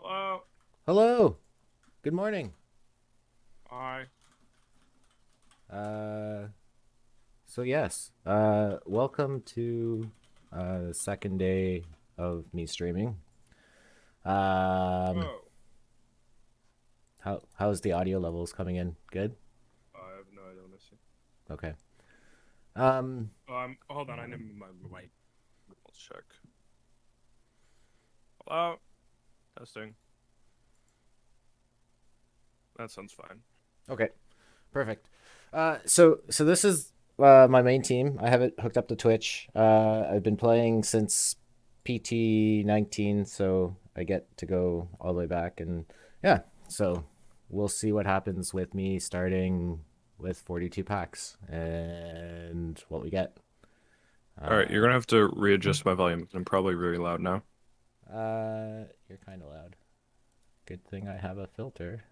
Hello. Hello. Good morning. Hi. Uh, so yes, welcome to the second day of me streaming. Um, Oh, how's the audio levels coming in? Good. I have no idea. Let me see. Okay. Um, Hold on. I need my mic. Let's check. Hello. Testing. That sounds fine. okay. Perfect. So this is my main team. I have it hooked up to Twitch. I've been playing since PT19, so I get to go all the way back, and yeah. So we'll see what happens with me starting with 42 packs and what we get. All right, you're Uh, gonna have to readjust my volume. I'm probably really loud now. you're kind of loud. Good thing I have a filter.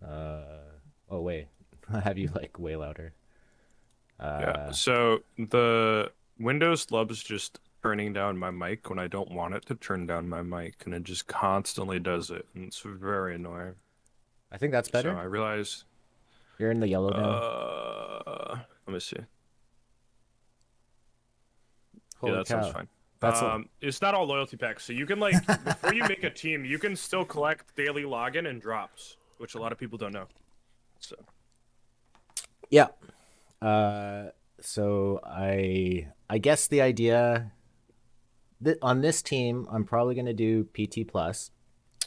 Oh wait, I have you like way louder. Yeah. Uh, So the Windows loves just turning down my mic when I don't want it to turn down my mic, and it just constantly does it, and it's very annoying. I think that's So better. I realized, You're in the yellow now. let me see. Yeah, Holy that sounds cow. fine. That's It's not all loyalty packs, so you can like before you make a team, you can still collect daily login and drops, which a lot of people don't know. So, yeah. Uh so I guess the idea that on this team I'm probably going to do PT plus,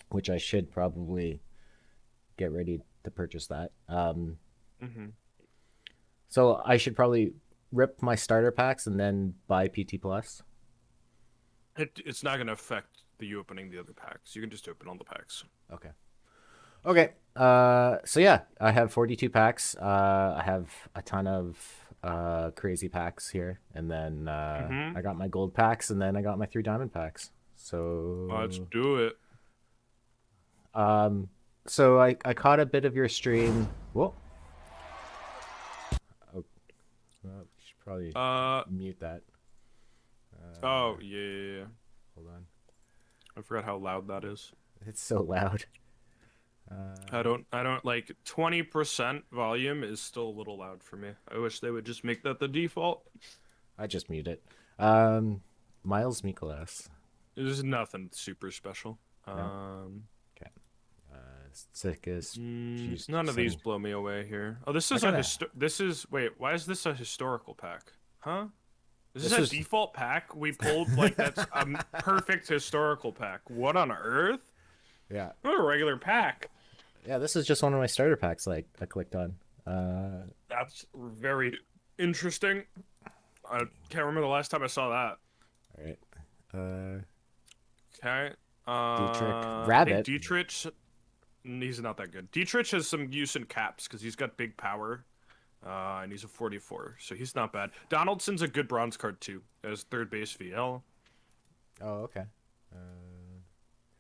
which I should probably get ready to purchase that. hmm So I should probably rip my starter packs and then buy PT plus. it's not gonna affect you opening the other packs. You can just open all the packs. Okay. Okay. So yeah, I have 42 packs. I have a ton of crazy packs here, and then hmm I got my gold packs, and then I got my 3 diamond packs. Let's So do it. um, so I caught a bit of your stream. Whoa. Oh, well, we should probably Uh mute that. Uh, oh yeah. hold on. I forgot how loud that is. It's so loud. Uh, I don't like 20% volume is still a little loud for me. I wish they would just make that the default. I just mute it. Um, Miles Mikolas. There's nothing super special. No. Okay. Sickest. She's None of these sending. blow me away here. Oh, this I is a gotta. wait, why is this a historical pack? Huh? Is this This a is. default pack we pulled? Like that's a perfect historical pack. What on earth? Yeah. What a regular pack. Yeah. This is just one of my starter packs. Like I clicked on. That's very interesting. I can't remember the last time I saw that. All right. Uh, Okay. Dietrich I think Rabbit. Dietrich, he's not that good. Dietrich has some use in caps because he's got big power. And he's a 44, so he's not bad. Donaldson's a good bronze card too, as third base VL. Oh, okay. Uh,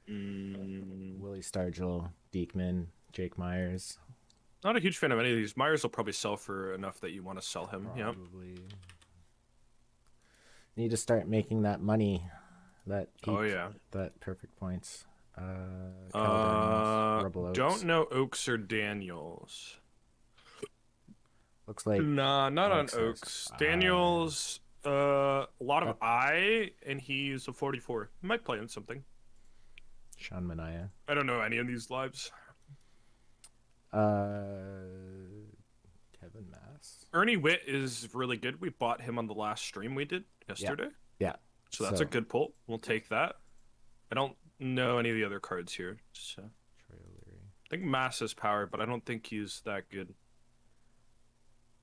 Mm, Willie Stargell, Diekman, Jake Myers. Not a huge fan of any of these. Myers will probably sell for enough that you want to sell him. Yep. Probably need to start making that money. That Oh peak. yeah. That perfect points. Cal Daniels, Rebel Don't Oaks. know Oaks or Daniels. Looks like Nah, not on Oaks has. Oaks. Daniels, a lot of Got I, and he's a 44. Might play in something. Sean Mania. I don't know any of these lives. Uh, Kevin Mass. Ernie Witt is really good. We bought him on the last stream we did Yeah, yesterday. yeah. So that's a So good pull. We'll take that. I don't know any of the other cards here. So Troy O'Leary. I think Mass has power, but I don't think he's that good.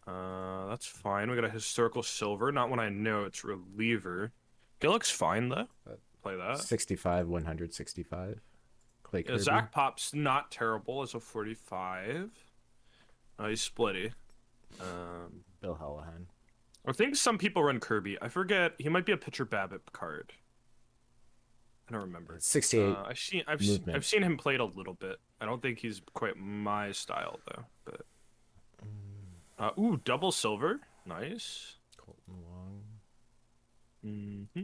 That's fine. We got a historical silver. Not one I know. It's reliever. He looks fine though. Uh, Play that. 65, 165. Clay Yeah, Kirby. Zach Pop's not terrible as a 45. He's splitty. Bill Hallahan. I think some people run Kirby. I forget. He might be a pitcher Babbitt card. I don't remember. 68 I've movement. seen him played a little bit. I don't think he's quite my style though. But ooh, double silver, nice. Colton Wong. hmm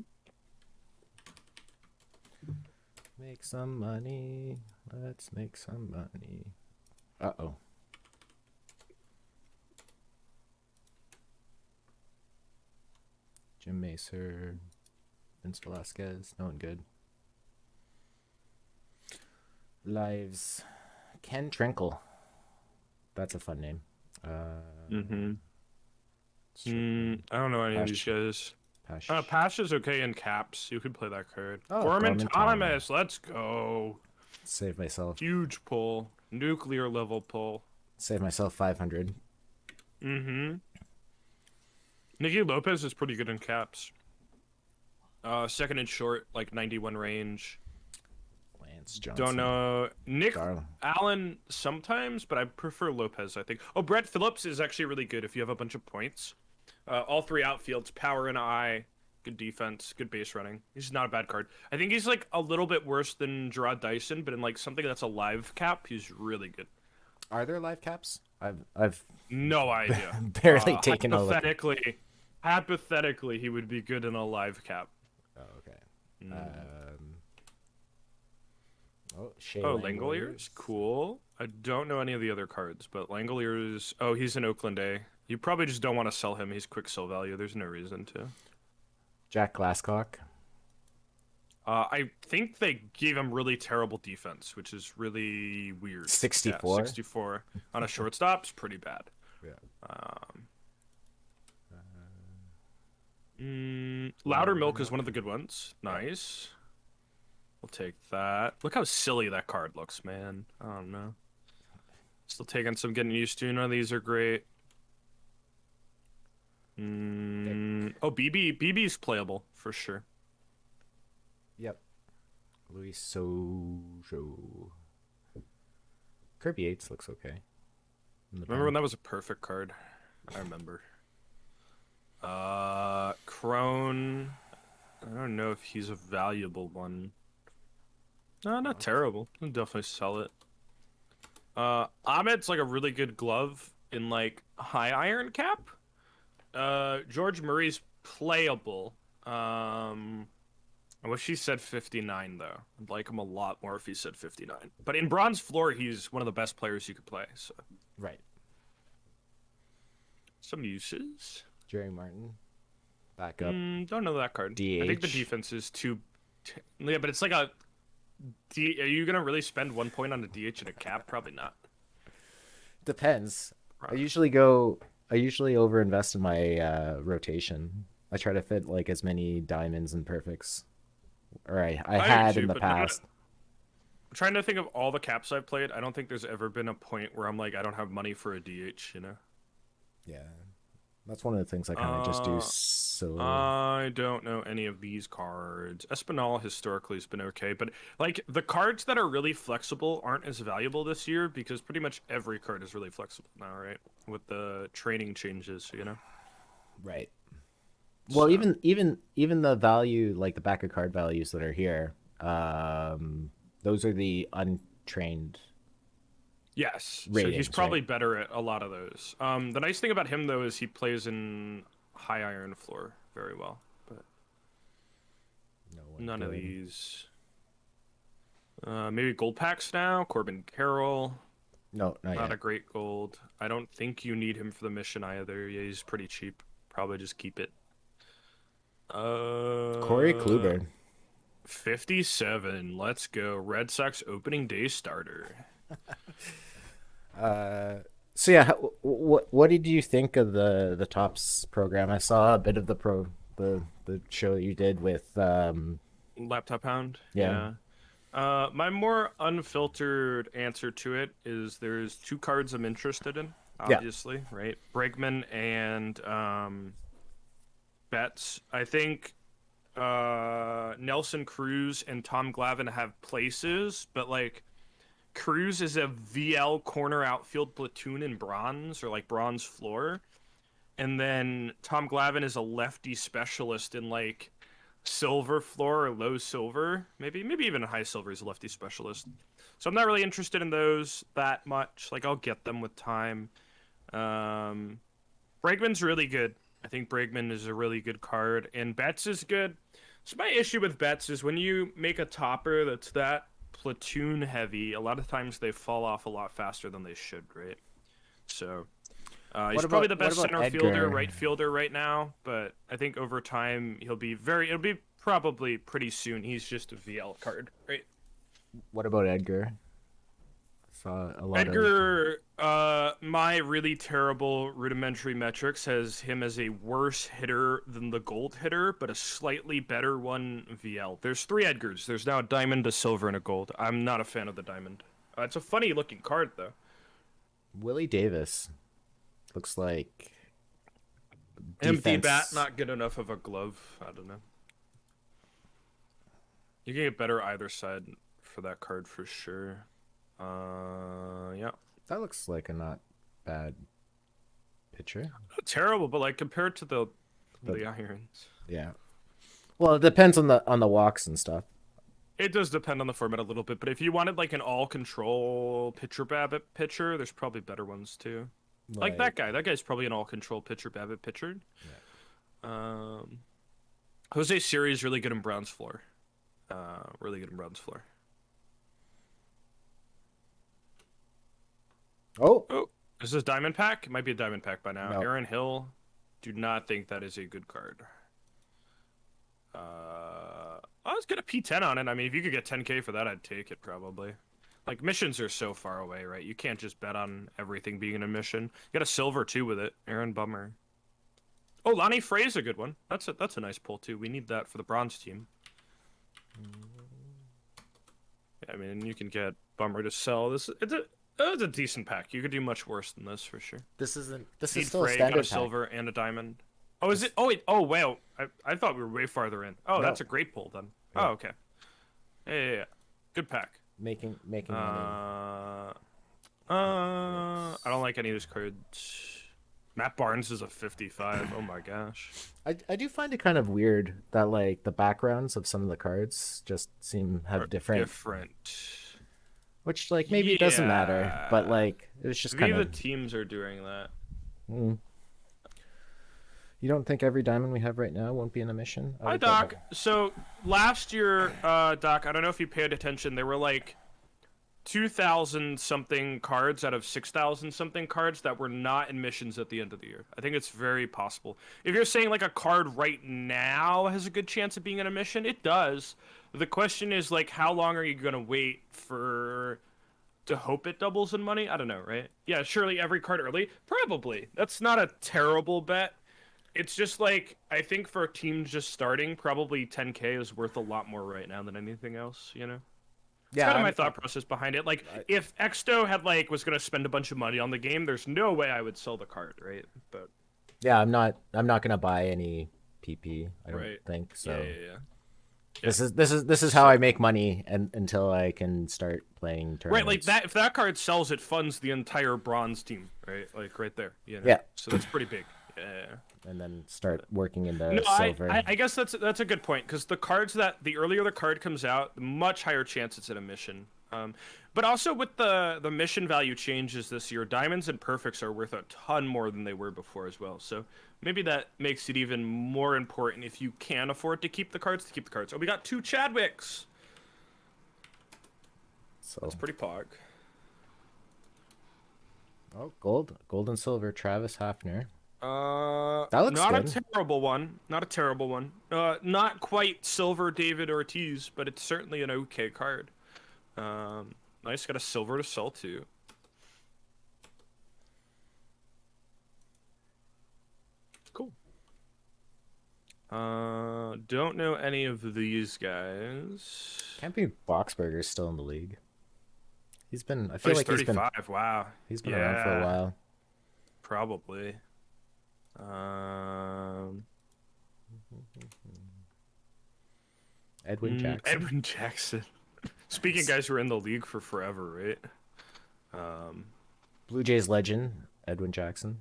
make some money. Let's make some money. Uh-oh. Jim Macer, Vince Velasquez, no one good. Lives. Ken Trinkle. That's a fun name. Mm-hmm. I don't know any of these guys. Pash. Pash is okay in caps. You could play that card. Oh, Gorman Gorman Thomas, let's go. Save myself. Huge pull. Nuclear level pull. Save myself 500. Mm-hmm. Nicky Lopez is pretty good in caps. Second and short, like 91 range. Lance Johnson. Don't know. Nick Darling. Allen sometimes, but I prefer Lopez, I think. Oh, Brett Phillips is actually really good if you have a bunch of points. All three outfields, power and eye, good defense, good base running. He's not a bad card. I think he's like a little bit worse than Gerard Dyson, but in like something that's a live cap, he's really good. Are there live caps? I've No idea. barely taken a look. Hypothetically, he would be good in a live cap. Oh, okay. Mm. Shea Langoliers, cool. I don't know any of the other cards, but Langoliers. Oh, he's in Oakland A. You probably just don't want to sell him. He's quick sell value. There's no reason to. Jack Glasscock. I think they gave him really terrible defense, which is really weird. 64? Yeah, 64 on a shortstop's pretty bad. Yeah. Louder Milk is one of the good ones. Nice. We'll take that. Look how silly that card looks, man. I don't know. Still taking some getting used to. None of these are great. Oh, BB's playable for sure. Yep. Luis Sojo. Kirby Yates looks okay. Remember when that was a perfect card? I remember. Crone. I don't know if he's a valuable one. No, not terrible. I'll definitely sell it. Ahmed's like a really good glove in like high iron cap. George Murray's playable. I wish he said 59 though. I'd like him a lot more if he said 59. But in bronze floor, he's one of the best players you could play. So right. Some uses. Jerry Martin. Back up. Don't know that card. DH. I think the defense is too. Yeah, but it's like a. Are you gonna really spend 1 point on a DH and a cap? Probably not. Depends. Probably. I usually overinvest in my rotation. I try to fit like as many diamonds and perfects. Or I had do in the but past. I'm trying to think of all the caps I've played. I don't think there's ever been a point where I'm like, I don't have money for a DH, you know? Yeah. That's one of the things I kind of just do. So I don't know any of these cards. Espinal historically has been okay, but like the cards that are really flexible aren't as valuable this year because pretty much every card is really flexible now, right? With the training changes, you know? right. Well, So- even the value, like the back of card values that are here, those are the untrained. Yes, so ratings, he's probably right? better at a lot of those. The nice thing about him though is he plays in high iron floor very well, but No one none of good. these. Maybe gold packs now. Corbin Carroll, No, not not yet. a great gold. I don't think you need him for the mission either. Yeah, he's pretty cheap. Probably just keep it. Corey Kluber. 57. Let's go. Red Sox opening day starter. So yeah, what did you think of the Tops program? I saw a bit of the show that you did with Laptop Hound. Yeah. My more unfiltered answer to it is there's two cards I'm interested in, Yeah. obviously, right? Bregman and Betts. I think Nelson Cruz and Tom Glavine have places, but like Cruz is a VL corner outfield platoon in bronze or like bronze floor. And then Tom Glavine is a lefty specialist in like silver floor or low silver, maybe even a high silver. He's a lefty specialist, so I'm not really interested in those that much. Like I'll get them with time. Bregman's really good. I think Bregman is a really good card, and Betts is good. So my issue with bets is when you make a topper that's that platoon heavy, a lot of times they fall off a lot faster than they should, right? So he's probably the What best about center fielder, Edgar? right fielder right now, but I think over time it'll be probably pretty soon. He's just a VL card, right? What about Edgar? Saw a lot of. Edgar, my really terrible rudimentary metrics has him as a worse hitter than the gold hitter, but a slightly better one VL. There's three Edgars. There's now a diamond, a silver, and a gold. I'm not a fan of the diamond. It's a funny looking card though. Willie Davis looks like Empty bat, defense. not good enough of a glove. I don't know. You can get better either side for that card for sure. Yeah. That looks like a not bad pitcher. Not terrible, but like compared to The, the irons. yeah. Well, it depends on the walks and stuff. It does depend on the format a little bit, but if you wanted like an all control pitcher Babbitt pitcher, there's probably better ones too. Like that guy. That guy's probably an all control pitcher Babbitt pitcher. Yeah. Jose Siri is really good in bronze floor. Really good in bronze floor. Oh, Oh, is this diamond pack? It might be a diamond pack by now. no. Aaron Hill, do not think that is a good card. Let's get a P10 on it. I mean, if you could get 10K for that, I'd take it probably. Like missions are so far away, right? You can't just bet on everything being a mission. You got a silver too with it. Aaron Bummer. Oh, Lonnie Frey's a good one. That's a nice pull too. We need that for the bronze team. Yeah, I mean, you can get Bummer to sell this. It's a decent pack. You could do much worse than this for sure. This isn't. This Need is still a Frey, got a standard pack. silver and a diamond. Oh, is it? Oh wait. Oh wow. I thought we were way farther in. Oh, No. that's a great pull then. Yeah. Oh, okay. Yeah. Good pack. Making money. I don't like any of these cards. Matt Barnes is a 55. Oh my gosh. I do find it kind of weird that like the backgrounds of some of the cards just have different, which like maybe it doesn't matter, but like it was just kind the of. teams are doing that. You don't think every diamond we have right now won't be in a mission? Hi, Doc. So last year, Doc, I don't know if you paid attention. There were like 2,000 something cards out of 6,000 something cards that were not in missions at the end of the year. I think it's very possible. If you're saying like a card right now has a good chance of being in a mission, it does. The question is like, how long are you gonna wait to hope it doubles in money? I don't know, right? Yeah, surely every card early, probably. That's not a terrible bet. It's just like, I think for a team just starting, probably 10K is worth a lot more right now than anything else, you know? It's kind of my thought process behind it. Like, if Exto had was gonna spend a bunch of money on the game, there's no way I would sell the card, right? But yeah, I'm not gonna buy any PP. I don't think so. Yeah. This is how I make money until I can start playing tournaments. Right, like that. If that card sells, it funds the entire bronze team, right? Like right there. You know? Yeah. So that's pretty big. Yeah. And then start working into No, silver. I guess that's a good point, because the cards that the earlier the card comes out, the much higher chance it's in a mission. But also with the mission value changes this year, diamonds and perfects are worth a ton more than they were before as well. So maybe that makes it even more important if you can afford to keep the cards, to keep the cards. Oh, we got 2 Chadwicks. So that's pretty pog. Oh, gold and silver. Travis Hafner. That looks not good. a terrible one. Not a terrible one. Not quite silver David Ortiz, but it's certainly an okay card. Nice, got a silver to sell too. Cool. Don't know any of these guys. Can't be Boxberger's still in the league. He's been. I feel like he's been. 35. Wow. He's been around for a while. Probably. Edwin Jackson. Edwin Jackson. Speaking of guys who are in the league for forever, right? Blue Jays legend Edwin Jackson.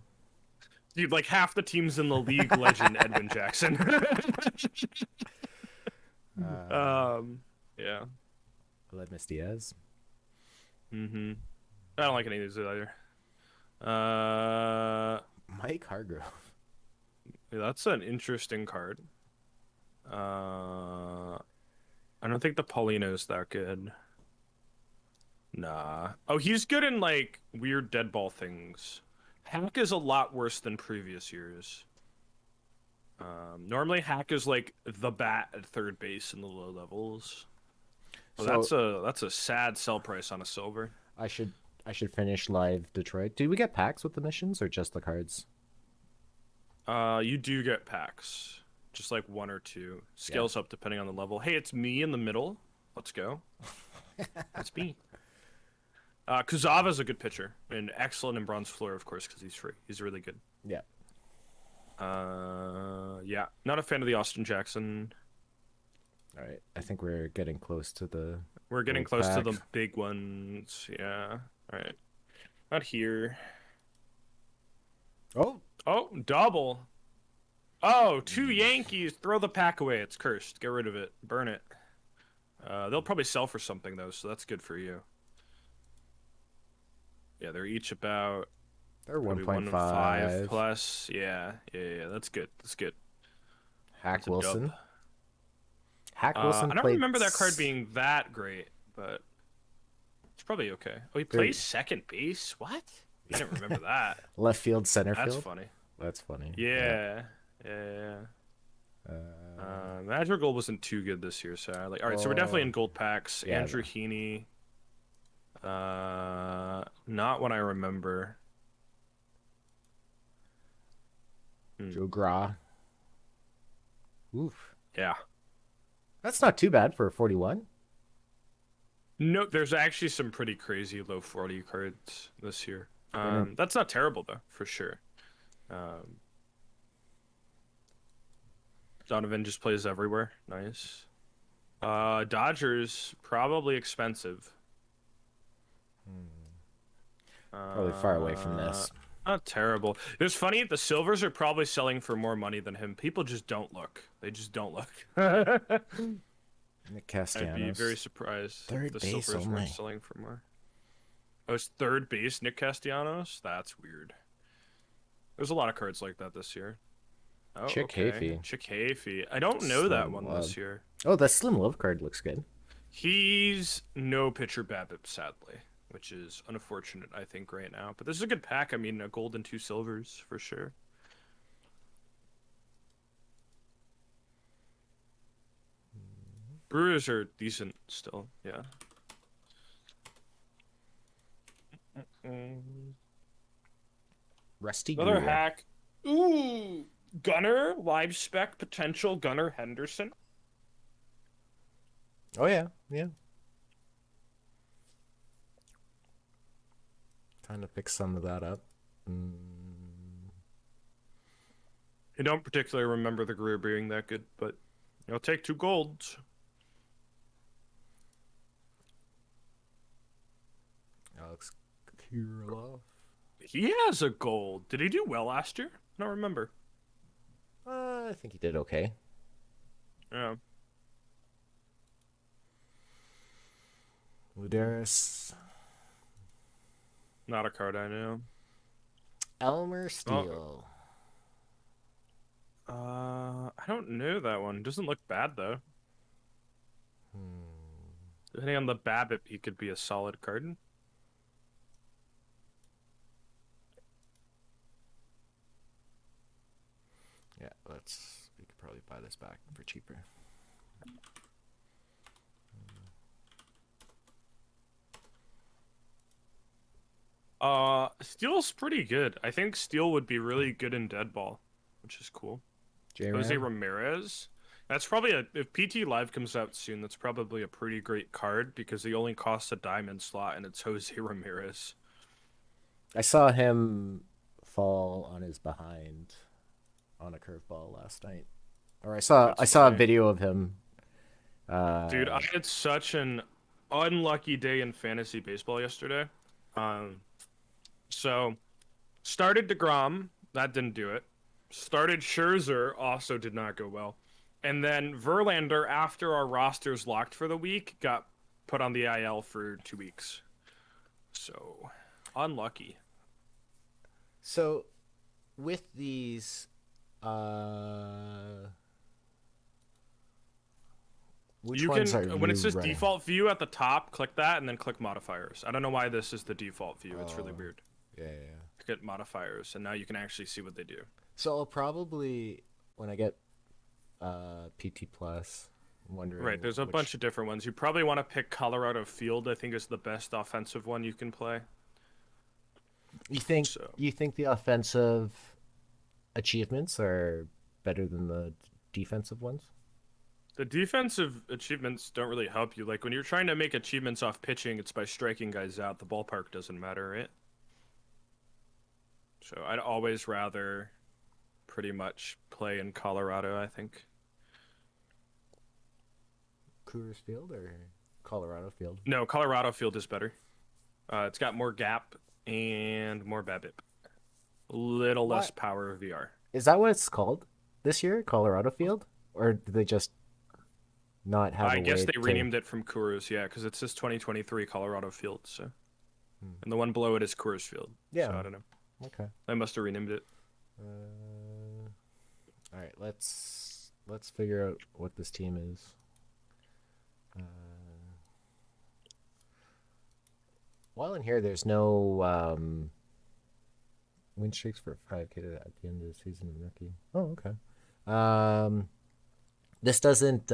Dude, like half the teams in the league legend Edwin Jackson. Yeah. Aledmus Diaz. I don't like any of these either. Mike Hargrove. Yeah, that's an interesting card. I don't think the Paulino's that good. Nah. Oh, he's good in like weird dead ball things. Hack is a lot worse than previous years. Normally Hack is like the bat at third base in the low levels. Oh, So that's a sad sell price on a silver. I should I should finish live Detroit. Do we get packs with the missions or just the cards? You do get packs, just like one or two. Yeah. Scales up depending on the level. Hey, it's me in the middle. Let's go. That's me. Kuzava's a good pitcher and excellent in bronze floor, of course, because he's free. He's really good. Yeah. Yeah, not a fan of the Austin Jackson. All right. I think we're getting close to the We're getting gold close to pack. the big ones. Yeah. All right. Not here. Oh, Oh, double. Oh, two Yankees. Throw the pack away. It's cursed. Get rid of it. Burn it. They'll probably sell for something though, so that's good for you. Yeah, they're each about they're probably 1.5 1.5. plus. Yeah. That's good. That's good. Hack That's a Wilson. dub. Hack Wilson I don't played remember that card being that great, but it's probably okay. Oh, he There- plays second base? What? I didn't remember that. left field, center That's field. funny. That's funny. Yeah. Madrigal wasn't too good this year, sadly. All right, so we're definitely in gold packs. Yeah, Andrew Heaney. Not what I remember. Joe Gra. Oof. Yeah. That's not too bad for a 41. No, there's actually some pretty crazy low 40 cards this year. Mhm. That's not terrible though, for sure. Donovan just plays everywhere. Nice. Dodgers probably expensive. Probably far away from this. Not terrible. It's funny. The silvers are probably selling for more money than him. People just don't look. They just don't look. Nick I'd Castellanos. be very surprised Third if the base silvers only. weren't selling for more. Oh, it's third base Nick Castellanos? That's weird. There's a lot of cards like that this year. Oh, Chick okay. Hafey. Chick Hafey. I don't know that Slim one Love. this year. Oh, the Slim Love card looks good. He's no pitcher BABIP, sadly, which is unfortunate, I think, right now. But this is a good pack. I mean, a gold and two silvers for sure. Brewers are decent still, yeah. Rusty Another Greer. hack. Ooh, Gunner, live spec potential Gunner Henderson. Oh yeah, yeah. Trying to pick some of that up. I don't particularly remember the Greer being that good, but I'll take two golds. Alex Kirilov. He has a gold. Did he do well last year? I don't remember. I think he did okay. Yeah. Luderis. Not a card I know. Elmer Steele. I don't know that one. Doesn't look bad though. Depending on the BABIP, he could be a solid card. Yeah, we could probably buy this back for cheaper. Steel's pretty good. I think Steel would be really good in dead ball, which is cool. Jose Ramirez. That's probably if PT Live comes out soon, that's probably a pretty great card because he only costs a diamond slot and it's Jose Ramirez. I saw him fall on his behind on a curveball last night. Or I saw That's a funny. video of him. Dude, I had such an unlucky day in fantasy baseball yesterday. So started DeGrom, that didn't do it. Started Scherzer, also did not go well. And then Verlander, after our rosters locked for the week, got put on the IL for 2 weeks. So unlucky. So with these Which You ones can, are when it you says running? default view at the top, click that and then click modifiers. I don't know why this is the default view. It's really Oh, weird. yeah, yeah. Click modifiers, and now you can actually see what they do. So I'll probably when I get PT Plus, I'm Right, wondering there's a which bunch of different ones. You probably want to pick Colorado Field, I think is the best offensive one you can play. you think So, the offensive achievements are better than the defensive ones? the defensive achievements don't really help you. Like, when you're trying to make achievements off pitching, it's by striking guys out. The ballpark doesn't matter, right? So, I'd always rather pretty much play in Colorado, I think. Coors Field or Colorado Field? No, Colorado Field is better. It's got more gap and more BABIP. A little less What power of VR. is that? What it's called this year? Colorado Field, or do they just not have I a guess way they to? renamed it from Coors, yeah, because it says 2023 Colorado Field, so. Hmm. And the one below it is Coors Field. Yeah. So I don't know. Okay. I must have renamed it. All right. Let's figure out what this team is. Uh, while in here, there's no win streaks for 5K at the end of the season of rookie. Oh, okay. This doesn't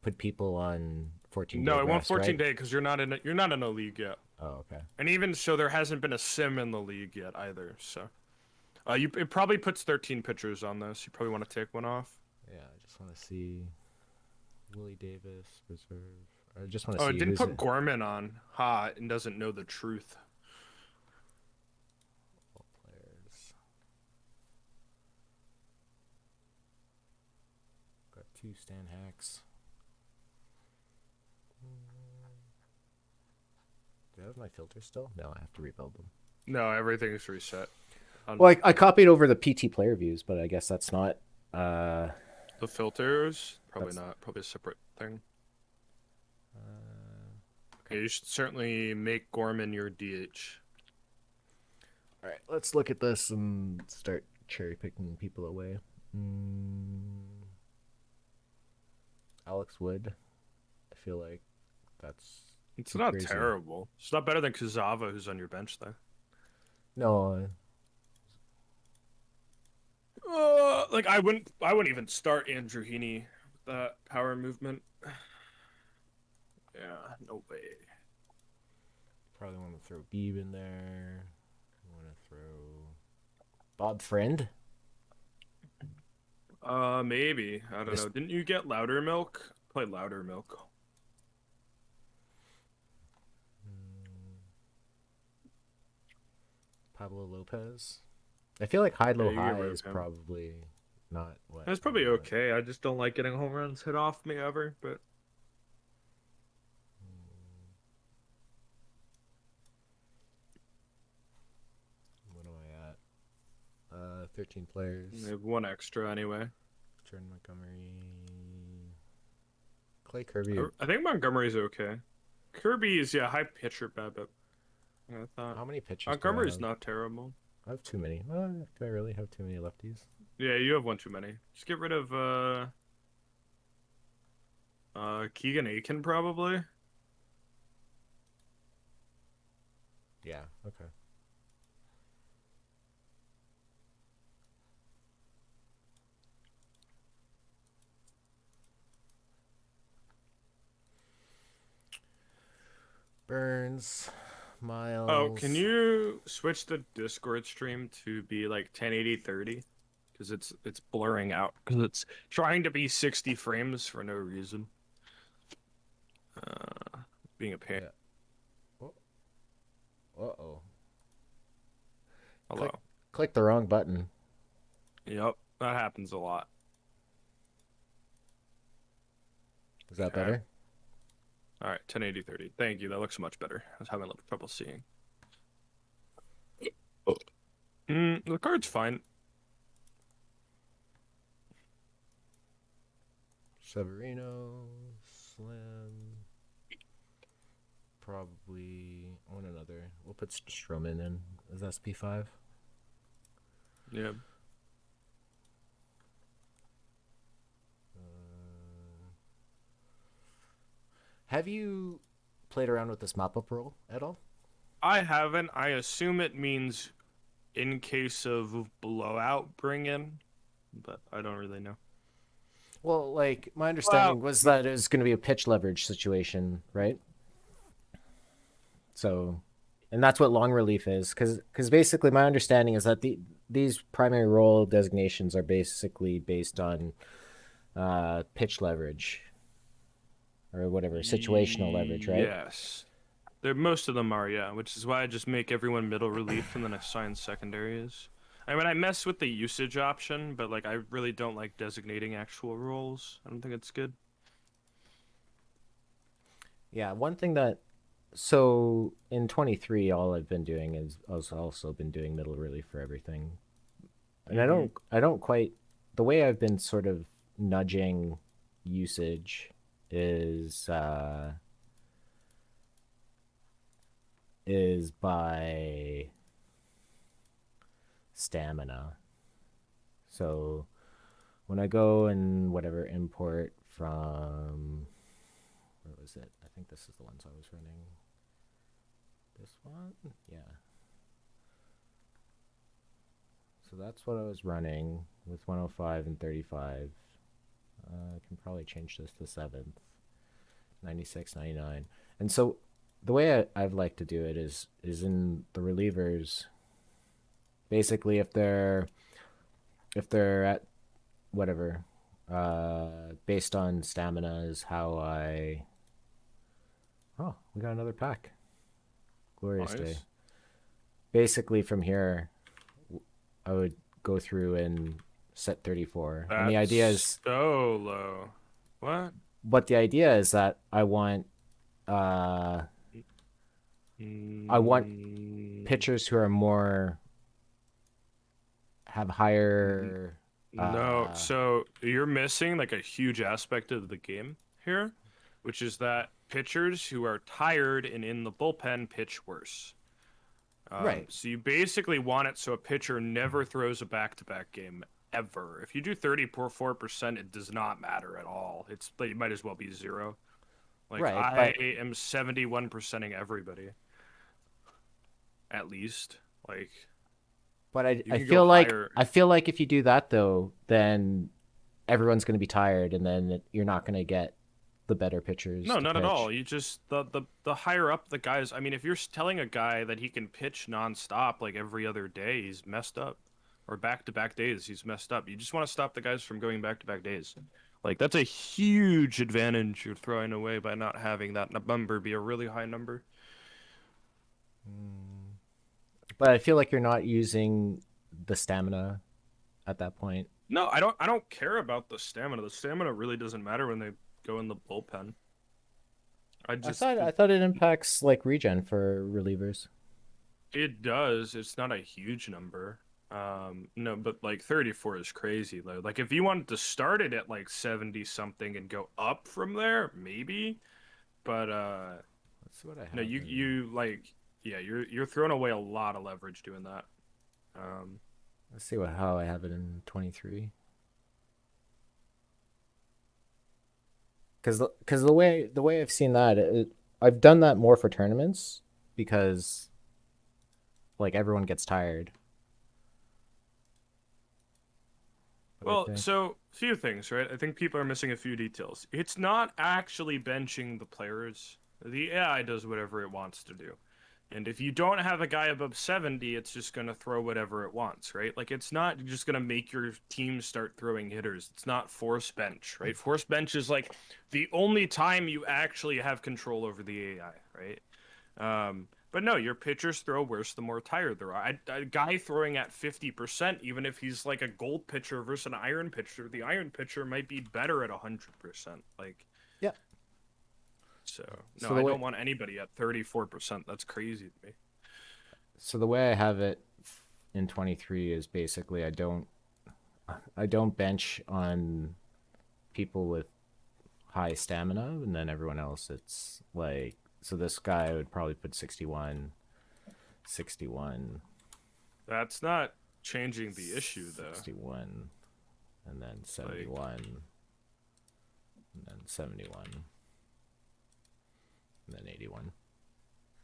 put people on 14-day No, it won't rest, right? 14 day because you're not in a league yet. Oh, okay. And even so, there hasn't been a sim in the league yet either. So, it probably puts 13 pitchers on this. You probably want to take one off. Yeah, I just want to see Willie Davis reserve. I just want to Oh, see it didn't who's put Gorman on. Ha, and doesn't know the truth. all players. Got 2 Stan Hacks. Do I have my filters still? No, I have to rebuild them. No, everything's reset. Well, I copied over the PT player views, but I guess that's not. The filters, probably That's- not. Probably a separate thing. Okay. Yeah, you should certainly make Gorman your DH. All right, let's look at this and start cherry picking people away. Alex Wood. I feel like that's It's too not crazy. terrible. It's not better than Kuzava, who's on your bench, though. No, Like I wouldn't even start Andrew Heaney with that power movement. Yeah, no way. probably want to throw Beeb in there. Want to throw Bob Friend. Maybe. I don't know. Didn't you get Louder Milk? Play Louder Milk. Pablo Lopez. I feel like high low you get high rid of is him. probably not what. That's probably okay. I just don't like getting home runs hit off me ever, but What am I at? 13 players. I have one extra anyway. Jordan Montgomery. Clay Kirby. I think Montgomery's okay. Kirby is high pitcher bad, but I thought How many pitches? Montgomery's not terrible. I have too many. Do I really have too many lefties? Yeah, you have one too many. Just get rid of Keegan Aiken probably. Yeah. Okay. Burns, Miles. Oh, can you switch the Discord stream to be like 1080-30? Because it's blurring out. Because it's trying to be 60 frames for no reason. Being a pain. Yeah. Uh-oh. Hello. Click the wrong button. Yep, that happens a lot. Is that Okay. better? All right, 1080-30. Thank you. That looks much better. I was having a little trouble seeing. The card's fine. Severino, Slim. Probably one another. We'll put Stroman in as SP5. Yeah. Have you played around with this mop up rule at all? I haven't. I assume it means in case of blowout, bring in, but I don't really know. Well, like my Well, understanding was that it was going to be a pitch leverage situation, right? So, and that's what long relief is, because basically my understanding is that these primary role designations are basically based on pitch leverage or whatever situational leverage, right? yes. Most of them are, yeah, which is why I just make everyone middle relief and then assign secondaries. I mean, I mess with the usage option, but like I really don't like designating actual roles. I don't think it's good. Yeah, one thing that so in 23 all I've been doing is I've also been doing middle relief for everything. And Mm-hmm. I don't quite the way I've been sort of nudging usage is by stamina. So when I go and whatever import from where was it? I think this is the ones I was running. This one? Yeah. So that's what I was running with 105 and 35. I can probably change this to 7th. 96, 99. And so the way I've liked to do it is in the relievers. Basically, if they're at whatever, based on stamina is how I. Oh, we got another pack. Glorious day. Nice. Basically, from here, I would go through and set 34. And the idea That's is, so low. What? but the idea is that uh, I want Mm, pitchers who are more have n- higher no, so you're missing like a huge aspect of the game here, which is that pitchers who are tired and in the bullpen pitch worse. right. So you basically want it so a pitcher never throws a back-to-back game ever. If you do 34%, it does not matter at all. It's like it might as well be zero. Like Right, I am 71%ing everybody at least. Like but you can go higher. I feel like if you do that though, then everyone's going to be tired and then you're not going to get the better pitchers No, to not at all. pitch. You just the higher up the guys. I mean, if you're telling a guy that he can pitch nonstop like every other day, he's messed up. Or back-to-back days, he's messed up. You just want to stop the guys from going back-to-back days. Like that's a huge advantage you're throwing away by not having that number be a really high number. Mm. But I feel like you're not using the stamina at that point. No, I don't care about the stamina. The stamina really doesn't matter when they go in the bullpen. I just I thought it impacts like regen for relievers. it does. It's not a huge number. No, but like 34 is crazy though. Like if you wanted to start it at like 70 something and go up from there, maybe. But Let's see what I no, have in. you like yeah, you're throwing away a lot of leverage doing that. Um, Let's see what how I have it in 23. Because the way I've seen that, I've done that more for tournaments because like everyone gets tired. But I well, think so few things, right? I think people are missing a few details. It's not actually benching the players. The AI does whatever it wants to do. And if you don't have a guy above 70, it's just going to throw whatever it wants, right? Like, it's not just going to make your team start throwing hitters. It's not force bench, right? Force bench is like the only time you actually have control over the AI, right? But no, your pitchers throw worse the more tired they are. A guy throwing at 50%, even if he's like a gold pitcher versus an iron pitcher, the iron pitcher might be better at 100%. Like, yeah. so no, So I don't want anybody at 34%. That's crazy to me. the way I have it in 23 is basically I don't bench on people with high stamina and then everyone else it's like so this guy would probably put 61, 61, That's not changing the issue, though. 61, and then Like, 71, and then 71. and then 81.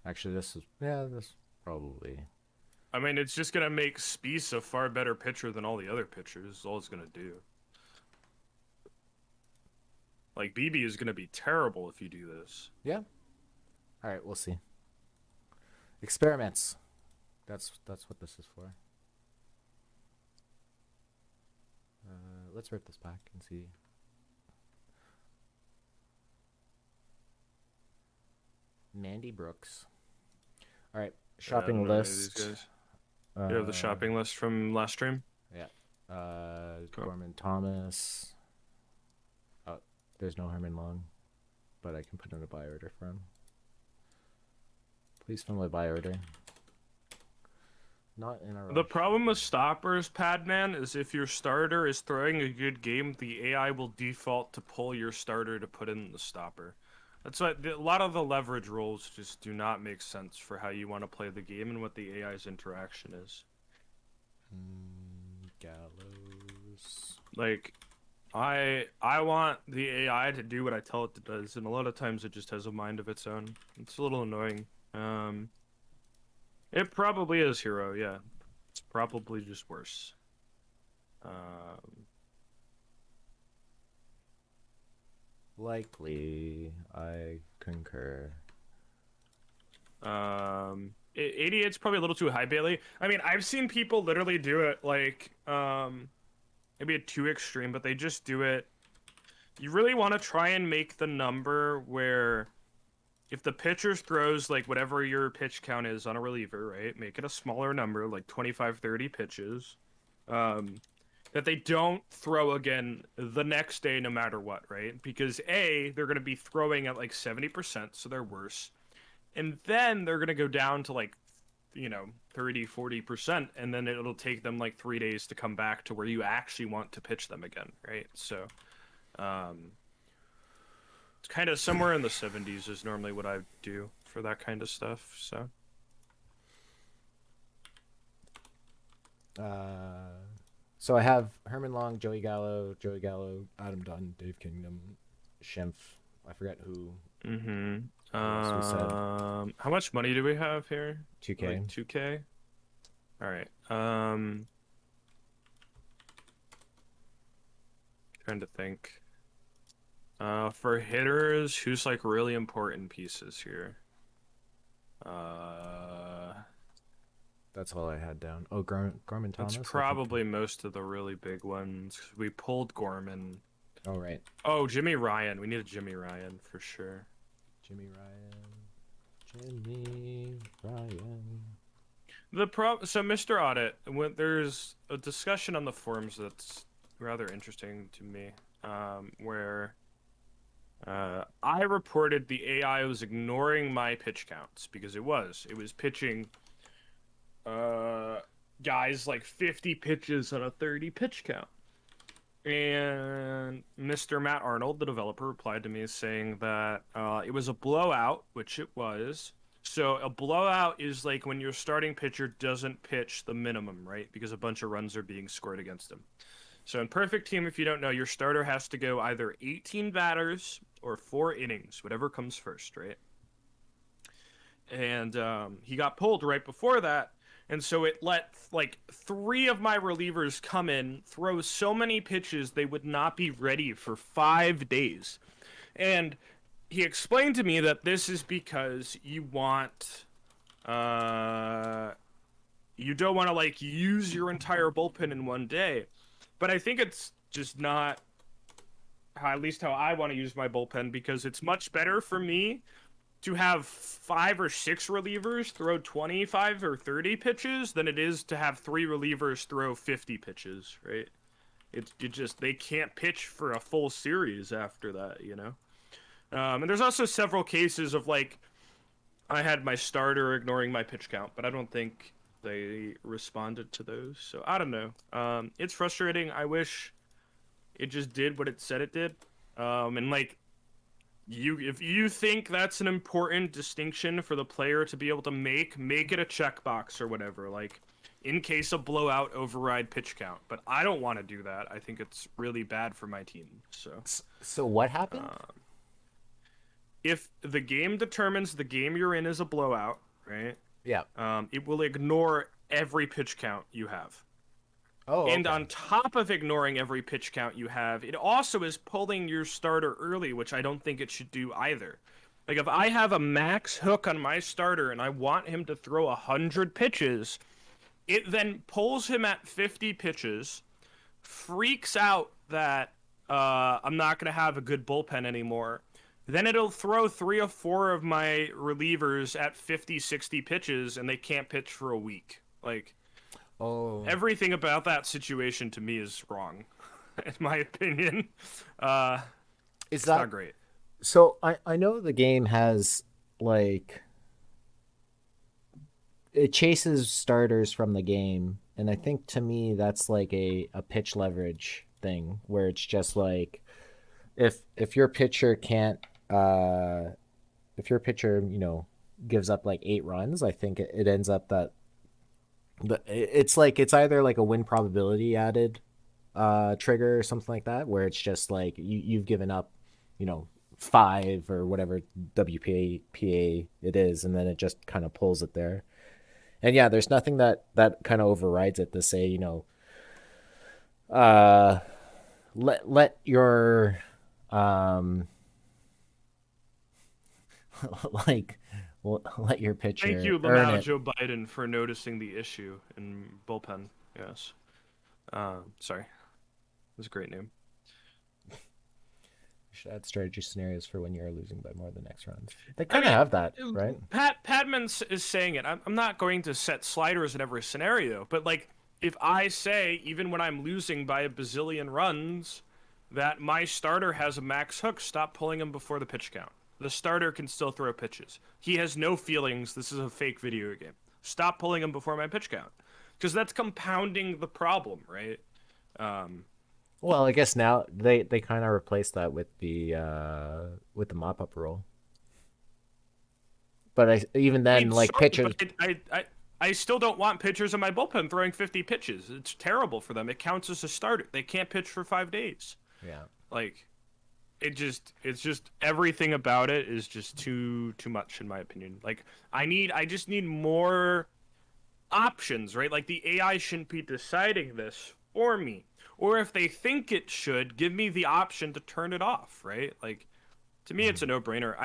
Actually, this probably. I mean, it's just gonna make Spieth a far better pitcher than all the other pitchers. Is all it's gonna do. Like BB is gonna be terrible if you do this. Yeah. All right, we'll see. Experiments. That's what this is for. Let's rip this back and see. Mandy Brooks. All right, shopping list. You have the shopping list from last stream? Yeah. Cool. Gorman Thomas. Oh, there's no Herman Long, but I can put in a buy order for him. Please fill my buy order. Not in a rush. The problem with stoppers, Padman, is if your starter is throwing a good game, the AI will default to pull your starter to put in the stopper. That's why a lot of the leverage rules just do not make sense for how you want to play the game and what the AI's interaction is. Gallows. Like, I want the AI to do what I tell it to does, and a lot of times it just has a mind of its own. It's a little annoying. It probably is Hero, yeah. It's probably just worse. Likely, I concur. 88's probably a little too high, Bailey. I mean, I've seen people literally do it, like, maybe a too extreme, but they just do it. You really want to try and make the number where if the pitcher throws, like, whatever your pitch count is on a reliever, right? Make it a smaller number, like 25, 30 pitches. That they don't throw again the next day no matter what, right? Because A, they're going to be throwing at, like, 70%, so they're worse. And then they're going to go down to, like, 30, 40%, and then it'll take them, like, 3 days to come back to where you actually want to pitch them again, right? So, it's kind of somewhere in the 70s is normally what I do for that kind of stuff, so. So I have Herman Long, Joey Gallo, Adam Dunn, Dave Kingdom, Schimpf. I forget who. Mm-hmm. How How much money do we have here? 2K. Like 2K? All right. Trying to think. For hitters, who's like really important pieces here? That's all I had down. Oh, Gorman Thomas. That's probably most of the really big ones. We pulled Gorman. Oh, right. Oh, Jimmy Ryan. We need a Jimmy Ryan for sure. Jimmy Ryan. So, Mr. Audit, there's a discussion on the forums that's rather interesting to me, where I reported the AI was ignoring my pitch counts because it was pitching guys like 50 pitches on a 30 pitch count. And Mr. Matt Arnold, the developer, replied to me saying that it was a blowout, which it was. So a blowout is like when your starting pitcher doesn't pitch the minimum, right? Because a bunch of runs are being scored against him. So in Perfect Team, if you don't know, your starter has to go either 18 batters or 4 innings, whatever comes first, right? And he got pulled right before that. And so it let, like, 3 of my relievers come in, throw so many pitches they would not be ready for 5 days. And he explained to me that this is because you want... you don't want to, like, use your entire bullpen in one day. But I think it's just not... at least how I want to use my bullpen, because it's much better for me to have 5 or 6 relievers throw 25 or 30 pitches than it is to have 3 relievers throw 50 pitches, right? It just, they can't pitch for a full series after that, you know? And there's also several cases of, like, I had my starter ignoring my pitch count, but I don't think they responded to those. So, I don't know. It's frustrating. I wish it just did what it said it did. And, like, if you think that's an important distinction for the player to be able to make it a checkbox or whatever, like in case of blowout, override pitch count. But I don't want to do that. I think it's really bad for my team. So what happened? if the game determines the game you're in is a blowout, right? Yeah. It will ignore every pitch count you have. Oh, And okay. on top of ignoring every pitch count you have, it also is pulling your starter early, which I don't think it should do either. Like if I have a max hook on my starter and I want him to throw 100 pitches, it then pulls him at 50 pitches, freaks out that I'm not going to have a good bullpen anymore. Then it'll throw 3 or 4 of my relievers at 50, 60 pitches, and they can't pitch for a week. Like, Oh, everything about that situation to me is wrong, in my opinion. Uh, is it's not that great. so? I know the game has like it chases starters from the game, and I think to me that's like a pitch leverage thing where it's just like if your pitcher can't if your pitcher gives up like 8 runs, I think it ends up that it's like it's either like a win probability added trigger or something like that where it's just like you've given up you know 5 or whatever WPA it is, and then it just kind of pulls it there. And yeah, there's nothing that kind of overrides it to say uh let your um like let your Thank pitcher you, earn Lamau it. Joe Biden, for noticing the issue in bullpen. Yes. Sorry. It was a great name. You should add strategy scenarios for when you're losing by more than X runs. They I kind of mean, have that, right? Padman is saying it. I'm not going to set sliders in every scenario, but like if I say even when I'm losing by a bazillion runs that my starter has a max hook, stop pulling him before the pitch count. The starter can still throw pitches. He has no feelings. This is a fake video game. Stop pulling him before my pitch count, because that's compounding the problem, right? Um, Well, I guess now they kind of replaced that with the mop up rule. But even I then, mean, like sorry, but pitchers. I still don't want pitchers in my bullpen throwing 50 pitches. It's terrible for them. It counts as a starter. They can't pitch for 5 days. Yeah. Like, it's just everything about it is just too much in my opinion. Like, I just need more options, right? Like the AI shouldn't be deciding this for me. Or if they think it should, give me the option to turn it off, right? Like, to me, it's a no-brainer.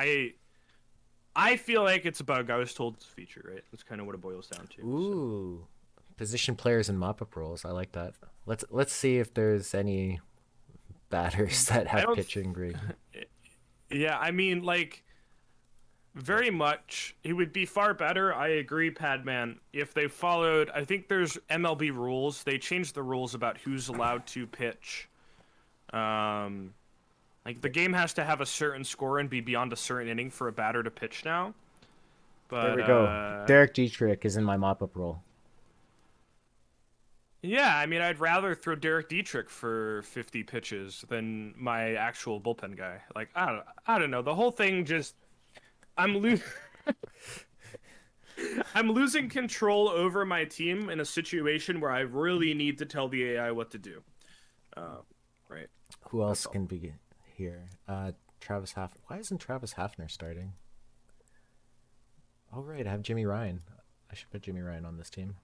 I feel like it's a bug. I was told it's a feature, right? That's kind of what it boils down to. So Ooh, position players and mop up roles. I like that. Let's see if there's any batters that I have don't. pitching green. Yeah, I mean, like, very much. It would be far better. I agree, Padman. If they followed, I think there's MLB rules. They changed the rules about who's allowed to pitch. Um, like the game has to have a certain score and be beyond a certain inning for a batter to pitch now. There But we go. Derek Dietrich is in my mop up role. yeah, I mean, I'd rather throw Derek Dietrich for 50 pitches than my actual bullpen guy. Like, I don't know. The whole thing just, I'm lo- I'm losing control over my team in a situation where I really need to tell the AI what to do. Uh, right. Who else That's all. can be here? Travis Hafner. Why isn't Travis Hafner starting? Oh right, I have Jimmy Ryan. I should put Jimmy Ryan on this team.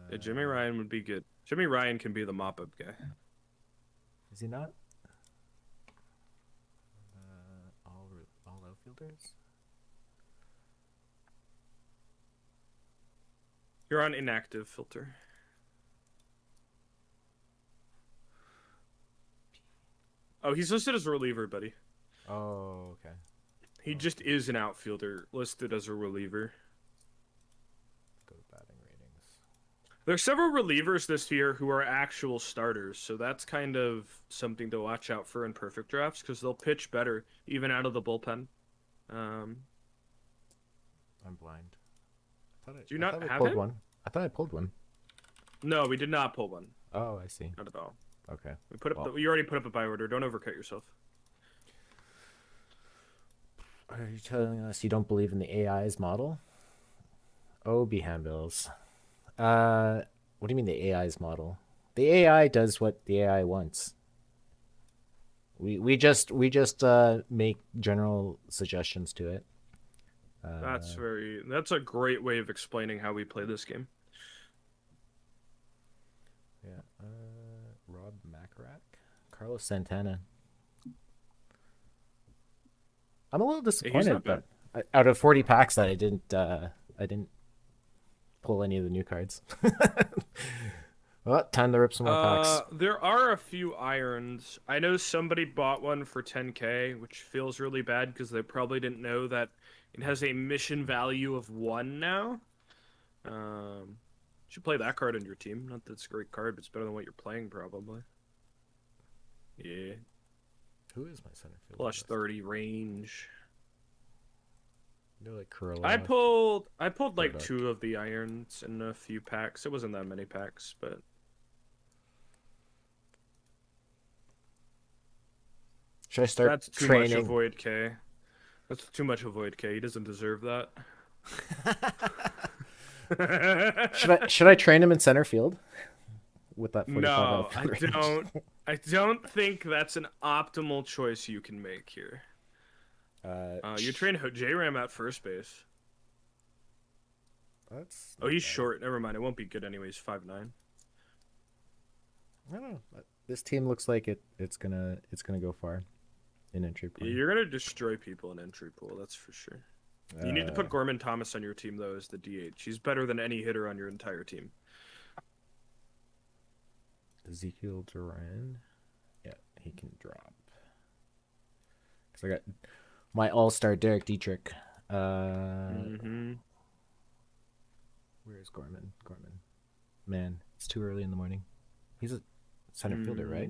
Yeah, Jimmy Uh, Ryan would be good. Jimmy Ryan can be the mop-up guy. is he not? All outfielders. You're on inactive filter. Oh, he's listed as a reliever, buddy. Oh okay. He just is an outfielder listed as a reliever. Go to batting ratings. There's several relievers this year who are actual starters, so that's kind of something to watch out for in perfect drafts because they'll pitch better even out of the bullpen. Um, I'm blind. do you I thought not I have pulled him? one. I thought I pulled one. No, we did not pull one. Oh, I see. Not at all. Okay. We put up Well, you already put up a buy order. Don't overcut yourself. are you telling us you don't believe in the AI's model? Oh, be handbills. What do you mean the AI's model? The AI does what the AI wants. We just make general suggestions to it. That's Uh, very. That's a great way of explaining how we play this game. yeah. Rob Macrack, Carlos Santana. I'm a little Yeah, he's disappointed not that bad. out of 40 packs that I didn't pull any of the new cards. Well, time to rip some more packs. There are a few irons. I know somebody bought one for 10K, which feels really bad because they probably didn't know that it has a mission value of 1 now. Um, you should play that card in your team. Not that it's a great card, but it's better than what you're playing, probably. Yeah. Who is my center fielder? Plus 30 range. No, like Krylov. I pulled like Bardock. 2 of the irons in a few packs. It wasn't that many packs, but Should I start that's too much training? avoid K. That's too much avoid K. He doesn't deserve that. Should I train him in center field with that 45 No, I outfield range? don't. I don't think that's an optimal choice you can make here. You train J-Ram at first base. That's Oh, he's short. Never mind. It won't be good anyways. 5'9". I don't know. This team looks like it's gonna go far in entry play. You're gonna destroy people in entry pool. That's for sure. You need to put Gorman Thomas on your team though as the DH. He's better than any hitter on your entire team. Ezekiel Duran. Yeah, he can drop. Cause I got my all-star Derek Dietrich. Where's Gorman? Man, it's too early in the morning. He's a center fielder, right?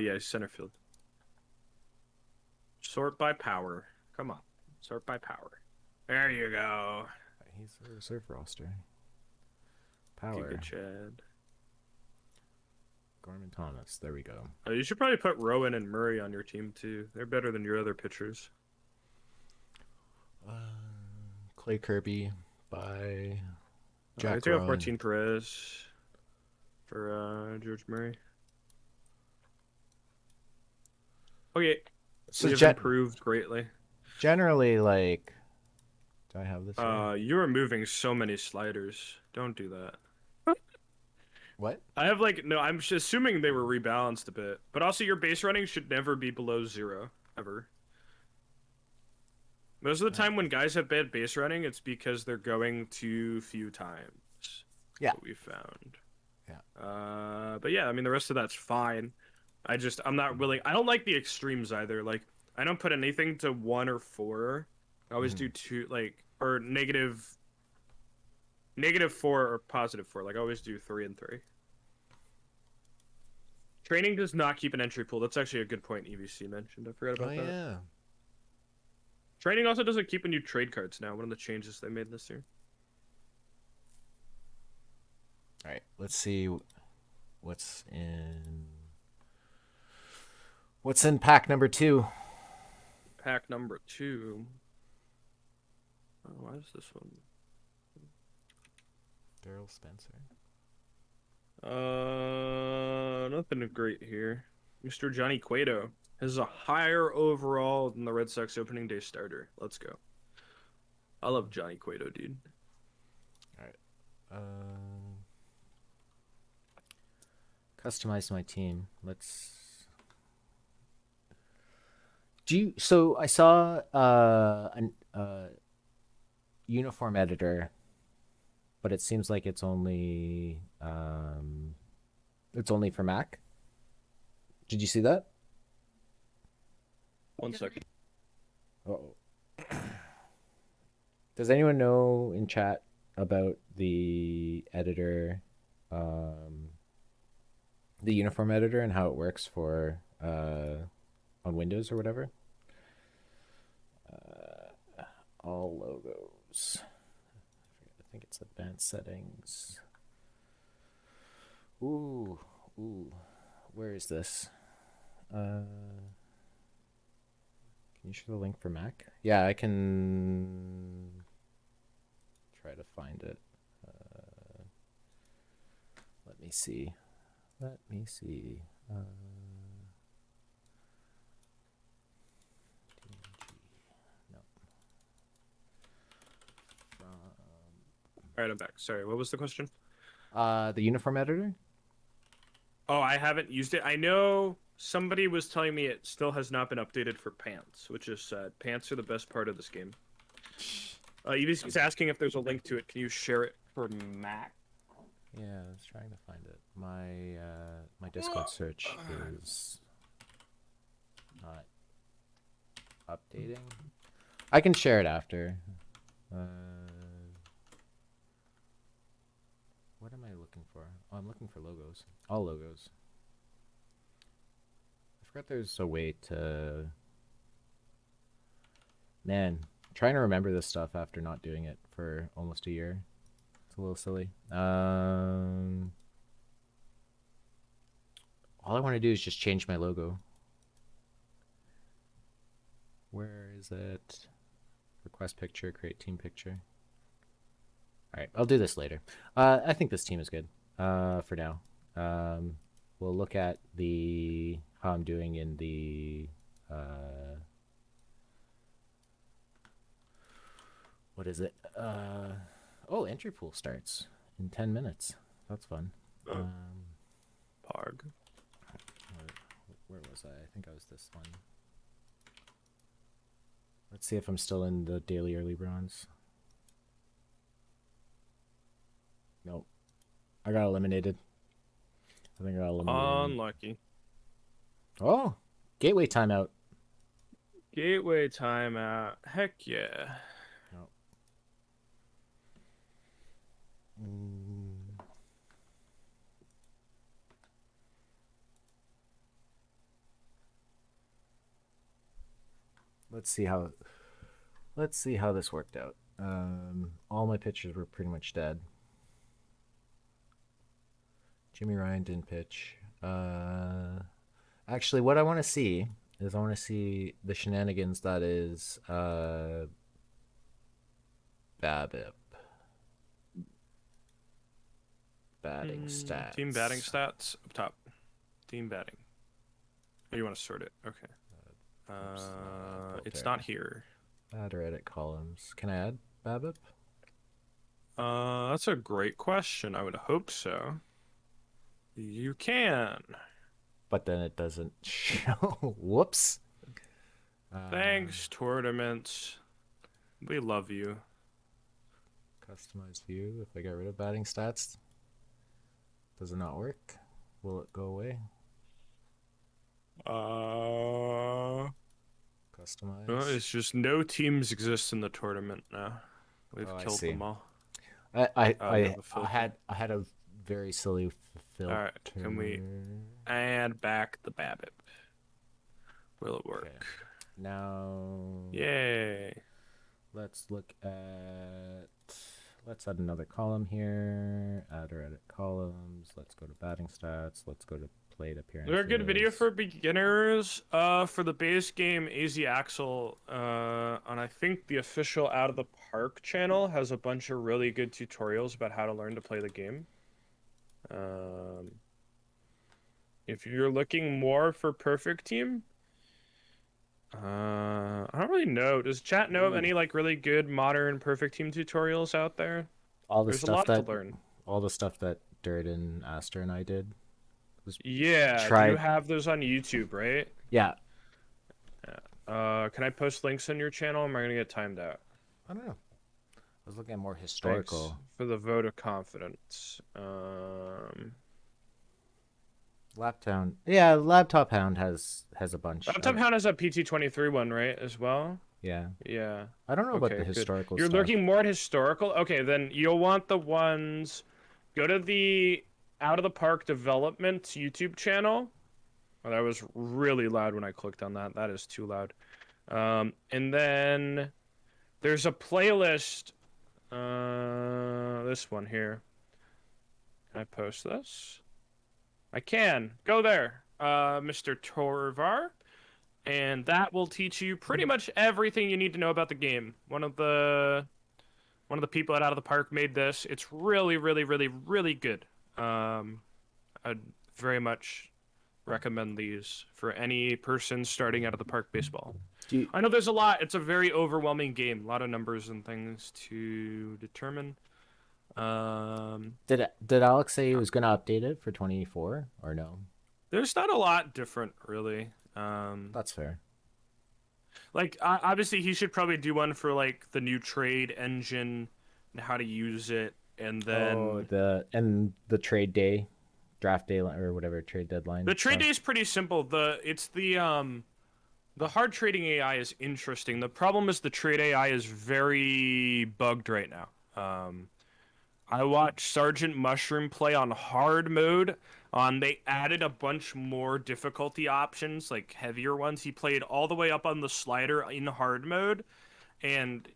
Yeah, he's center field. Sort by power. Come on. Sort by power. There you go. He's a reserve roster. Okay, Power. good, Chad. Gorman Thomas. There we go. You should probably put Rowan and Murray on your team too. They're better than your other pitchers. Clay Kirby by Jack I take out Rowan. Martin Perez for George Murray. Okay, So we have improved greatly. Generally, like, do I have this? You are moving so many sliders. Don't do that. What? I have like no. I'm just assuming they were rebalanced a bit, but also your base running should never be below 0 ever. Most of the time when guys have bad base running, it's because they're going too few times. Yeah. What we found. Yeah. But yeah, I mean the rest of that's fine. I'm not willing. I don't like the extremes either. Like I don't put anything to 1 or 4. I always do 2, like or negative 4 or positive 4. Like I always do 3 and 3. Training does not keep an entry pool. That's actually a good point EVC mentioned. I forgot about that. Yeah. Training also doesn't keep new trade cards now. One of the changes they made this year. All right. Let's see what's in pack number 2. Pack number 2. Oh, why is this one? Daryl Spencer. Nothing great here. Mr. Johnny Cueto has a higher overall than the Red Sox opening day starter. Let's go. I love Johnny Cueto, dude. All right. Customize my team. Let's. So I saw an uniform editor, but it seems like it's only for Mac. Did you see that? 1 second. Oh. Does anyone know in chat about the editor, the uniform editor, and how it works for on Windows or whatever? All logos. I think it's advanced settings. Ooh. Where is this? Can you show the link for Mac? Yeah, I can try to find it. Let me see. All right, I'm back. Sorry, what was the question? The uniform editor. Oh, I haven't used it. I know somebody was telling me it still has not been updated for pants, which is sad. Pants are the best part of this game. He's asking if there's a link to it. Can you share it for Mac? Yeah, I was trying to find it. My Discord search is not updating. I can share it after. What am I looking for? Oh, I'm looking for logos. All logos. I forgot there's a way to... Man, trying to remember this stuff after not doing it for almost a year. It's a little silly. All I want to do is just change my logo. Where is it? Request picture, create team picture. All right, I'll do this later. I think this team is good for now. We'll look at how I'm doing in the what is it? Oh, entry pool starts in 10 minutes. That's fun. Parg. Where was I? I think I was this one. Let's see if I'm still in the daily early bronze. Nope. I got eliminated. I think I got eliminated. Unlucky. Oh, gateway timeout. Gateway timeout. Heck yeah. Nope. Let's see how this worked out. All my pitchers were pretty much dead. Jimmy Ryan didn't pitch. Actually, what I want to see is the shenanigans that is BABIP. Batting stats. Team batting stats up top. Team batting. Oh, you want to sort it? Okay. It's not here. Add or edit columns. Can I add BABIP? That's a great question. I would hope so. You can. But then it doesn't show. Whoops. Thanks, tournament. We love you. Customized view. If I get rid of batting stats, does it not work? Will it go away? Customize. It's just no teams exist in the tournament now. We've killed them all. I had a very silly filter. All right, can we add back the BABIP? Will it work? Okay. Now, yay! Let's add another column here. Add or edit columns. Let's go to batting stats. Let's go to plate appearances. There's a good video for beginners for the base game. AZ Axel on I think the official Out of the Park channel has a bunch of really good tutorials about how to learn to play the game. If you're looking more for Perfect Team, I don't really know. Does chat know of any like really good modern Perfect Team tutorials out there? There's a lot to learn. All the stuff that Dirt and Aster and I did. Yeah, you have those on YouTube, right? Yeah. Can I post links on your channel? Or am I gonna get timed out? I don't know. I was looking at more historical. Thanks for the vote of confidence. Laptown. Yeah, Laptop Hound has a bunch. Laptop Hound has a PT23 one, right, as well? Yeah. Yeah. I don't know about the historical You're stuff. looking more at historical? Okay, then you'll want the ones... Go to the Out of the Park Development YouTube channel. Oh, that was really loud when I clicked on that. That is too loud. And then there's a playlist. This one here. Can I post this? I can. Go there, Mr. Torvar. And that will teach you pretty much everything you need to know about the game. One of the people at Out of the Park made this. It's really, really, really, really good. I'd very much recommend these for any person starting Out of the Park baseball. I know there's a lot. It's a very overwhelming game. A lot of numbers and things to determine. Did Alex say he was gonna update it for 24 or no? There's not a lot different, really. That's fair. Like obviously he should probably do one for like the new trade engine and how to use it, and Oh, then the trade day, draft day or whatever trade the deadline trade stuff. day is pretty simple. The hard trading AI is interesting. The problem is the trade AI is very bugged right now. I watched Sergeant Mushroom play on hard mode. They added a bunch more difficulty options, like heavier ones. He played all the way up on the slider in hard mode, and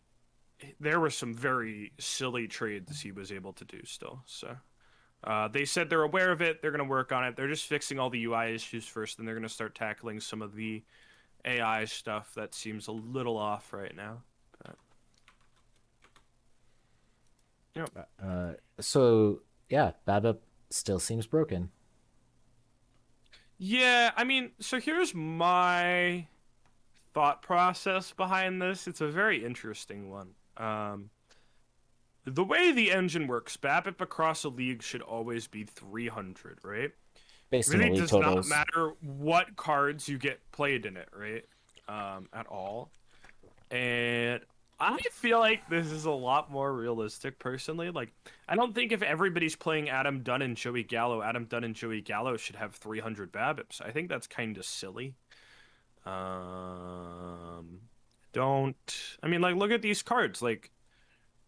there were some very silly trades he was able to do still. So they said they're aware of it. They're going to work on it. They're just fixing all the UI issues first, and they're going to start tackling some of the AI stuff that seems a little off right now. But, you know, So yeah, BABIP still seems broken. yeah, I mean, so here's my thought process behind this. It's a very interesting one. The way the engine works, BABIP across a league should always be 300, right? Based on the Really league does not totals. matter what cards you get played in it, right? At all. And I feel like this is a lot more realistic, personally. Like, I don't think if everybody's playing Adam Dunn and Joey Gallo, Adam Dunn and Joey Gallo should have 300 BABIPs. I think that's kind of silly. Um, don't. I mean, like, look at these cards. Like,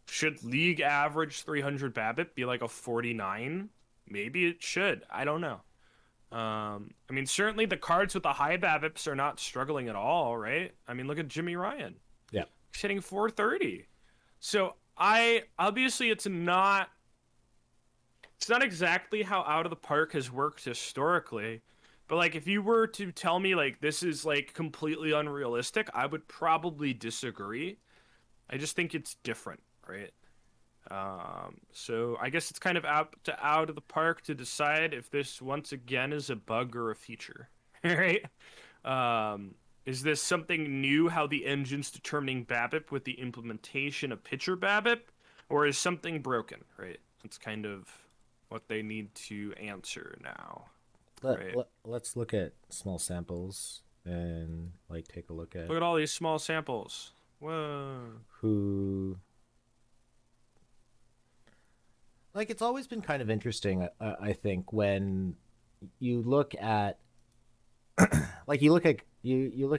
should league average 300 BABIP be like a 49? Maybe it should. I don't know. I mean, certainly the cards with the high BABIPs are not struggling at all, right? I mean, look at Jimmy Ryan. Yeah. He's hitting 430. So I obviously it's not exactly how out of the park has worked historically, but like if you were to tell me like this is like completely unrealistic, I would probably disagree. I just think it's different, right? So I guess it's kind of out of the park to decide if this once again is a bug or a feature, right? Is this something new? How the engine's determining BABIP with the implementation of pitcher BABIP, or is something broken? Right. That's kind of what they need to answer now, right? Let's look at small samples and like take a look at Look at all these small samples. Whoa. who like it's always been kind of interesting I think when you look at like you look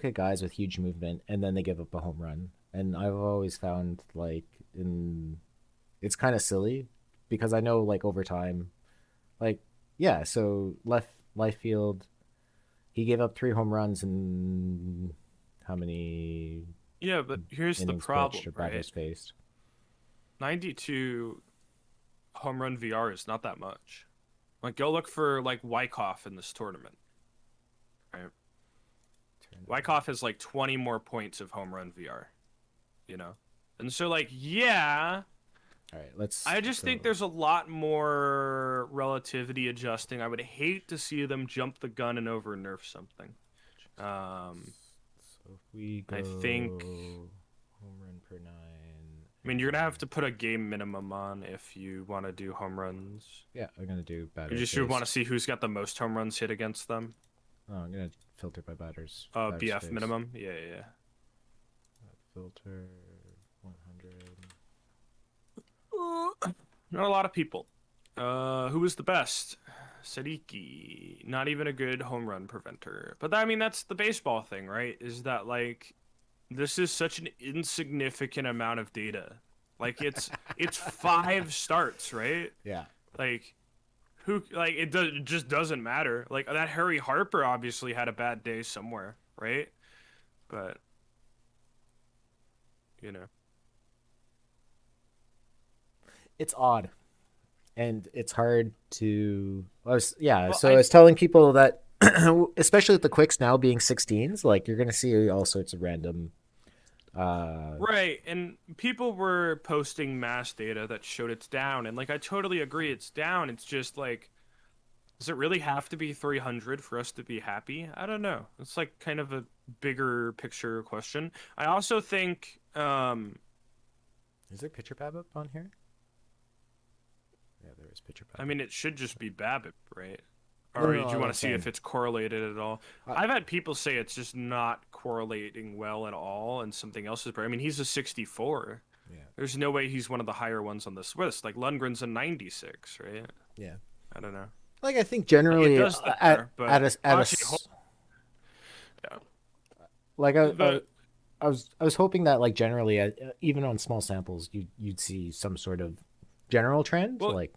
at guys with huge movement and then they give up a home run, and I've always found like in it's kind of silly because I know like over time like yeah, so left field he gave up 3 home runs in how many Yeah, but here's the innings problem, pitched or right? batters faced. 92 home run VR is not that much. Like, go look for like Wyckoff in this tournament, right? Wyckoff has like 20 more points of home run VR, you know? And so, like, yeah, All right, let's I just think go. there's a lot more relativity adjusting. I would hate to see them jump the gun and over nerf something. Um, So if we go I think, home run per nine, I mean, you're gonna have to put a game minimum on if you want to do home runs. yeah, I'm gonna do You batters just should want to faced. see who's got the most home runs hit against them. Oh, I'm gonna filter by batters BF faced. minimum. Yeah, yeah, yeah. Filter 100. Not a lot of people. Who was the best? Sadiki. Not even a good home run preventer. But I mean, that's the baseball thing, right? Is that like this is such an insignificant amount of data. Like it's 5 starts, right? Yeah. Like who like it just doesn't matter. Like that Harry Harper obviously had a bad day somewhere, right? But you know. It's odd. And it's hard to yeah, Well, so I was telling people that especially with the quicks now being 16s, like you're gonna see all sorts of random right, and people were posting mass data that showed it's down, and like I totally agree it's down. It's just like, does it really have to be 300 for us to be happy? I don't know. It's like kind of a bigger picture question. I also think, is there picture pab up on here? Yeah, there is pitcher I battle. mean, it should just be BABIP, right? No, Or no, do no, you I'm want not to see if saying. it's correlated at all? Uh, I've had people say it's just not correlating well at all, and something else is. I mean, he's a 64. yeah, There's no way he's one of the higher ones on this list. Like Lundgren's a 96, right? yeah. I don't know. Like I think Like it generally does there, but at a actually, yeah. like The I was hoping that like generally even on small samples you'd see some sort of general trend well, like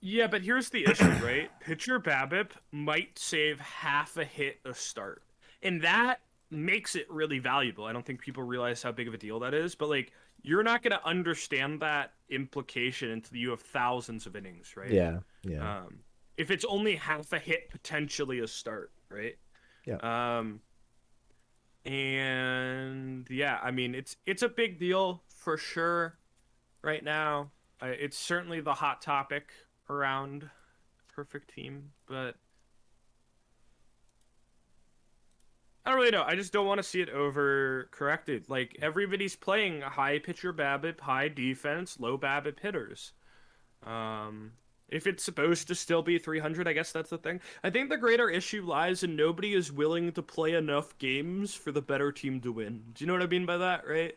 yeah, but here's the issue, right? Pitcher BABIP might save half a hit a start, and that makes it really valuable. I don't think people realize how big of a deal that is, but like you're not going to understand that implication until you have thousands of innings, right? yeah, yeah, Um, if it's only half a hit, potentially a start, right? yeah. Um, and yeah, I mean it's a big deal for sure right now. It's certainly the hot topic around perfect team, but I don't really know. I just don't want to see it over corrected. Like everybody's playing high pitcher BABIP, high defense, low BABIP hitters. Um, if it's supposed to still be 300, I guess that's the thing. I think the greater issue lies in nobody is willing to play enough games for the better team to win. Do you know what I mean by that, right?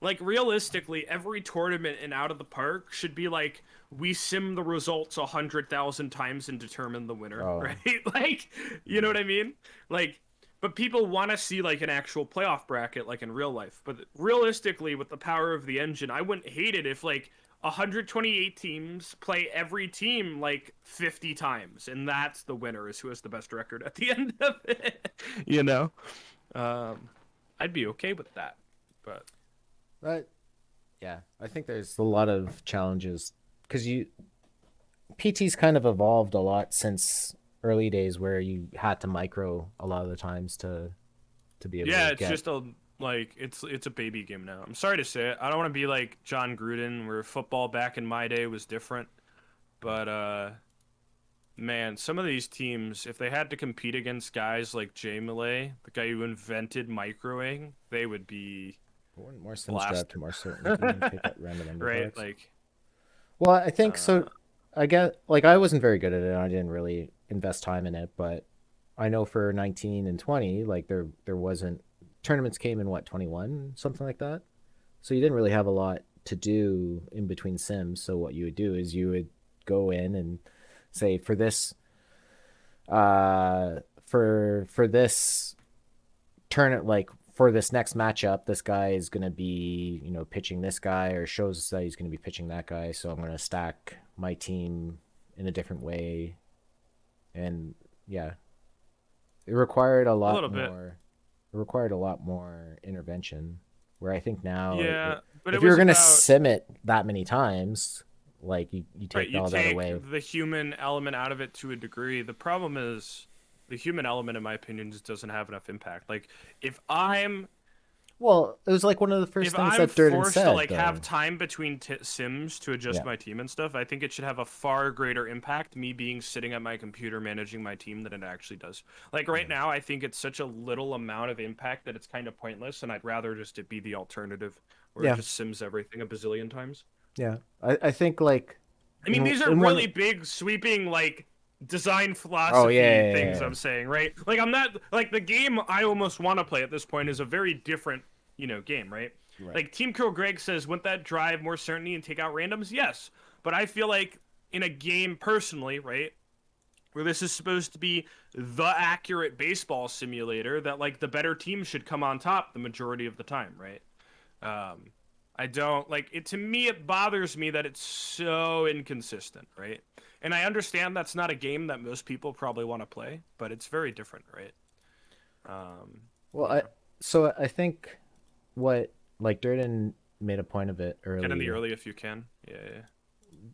Like realistically, every tournament in Out of the Park should be like we sim the results 100,000 times and determine the winner, Oh, right? Like, you know what I mean? Like, but people want to see like an actual playoff bracket, like in real life. But realistically, with the power of the engine, I wouldn't hate it if like 128 teams play every team like 50 times, and that's the winner is who has the best record at the end of it. You know, um, I'd be okay with that, but. but yeah, I think there's a lot of challenges because you PT's kind of evolved a lot since early days where you had to micro a lot of the times to be able Yeah, to it's get. just a like it's a baby game now. I'm sorry to say it. I don't want to be like John Gruden, where football back in my day was different. But man, some of these teams, if they had to compete against guys like Jay Millay, the guy who invented microing, they would be More sim strapped, blasted. more certainty, and take out random Right? underdogs. Like, Well, I think so. uh, I get like I wasn't very good at it. And I didn't really invest time in it, but I know for 19 and 20, like there wasn't tournaments came in what 21 something like that. So you didn't really have a lot to do in between sims. So what you would do is you would go in and say for this for this turn like for this next matchup, this guy is going to be, pitching this guy or shows us that he's going to be pitching that guy. So I'm going to stack my team in a different way. And yeah, it required a a lot little bit. more. It required a lot more intervention. Where I think now, Yeah, but it if you're was going to about sim it that many times, like you right, take you all that take away. the human element out of it to a degree. The problem is the human element, in my opinion, just doesn't have enough impact. Like if I'm Well, it was like one of the first if things I'm that Durden forced to said, like have though. time between sims to adjust Yeah. my team and stuff, I think it should have a far greater impact me being sitting at my computer managing my team than it actually does. Like right Yeah. now, I think it's such a little amount of impact that it's kind of pointless, and I'd rather just it be the alternative where it Yeah. just sims everything a bazillion times. Yeah. I think like I mean, these are in one. really big, sweeping, like design Oh yeah, philosophy yeah, things yeah, I'm saying, right? Like I'm not like the game I almost want to play at this point is a very different, game, right? yeah. Right. Like Team Kill Greg says, wouldn't that drive more certainty and take out randoms? Yes. But I feel like in a game personally, right, where this is supposed to be the accurate baseball simulator, that like the better team should come on top the majority of the time, right? Um, I don't like it. To me, it bothers me that it's so inconsistent, right? And I understand that's not a game that most people probably want to play, but it's very different, right? Um, Well, yeah. I think what like Durden made a point of it Get in the early. early if you can. Yeah, yeah.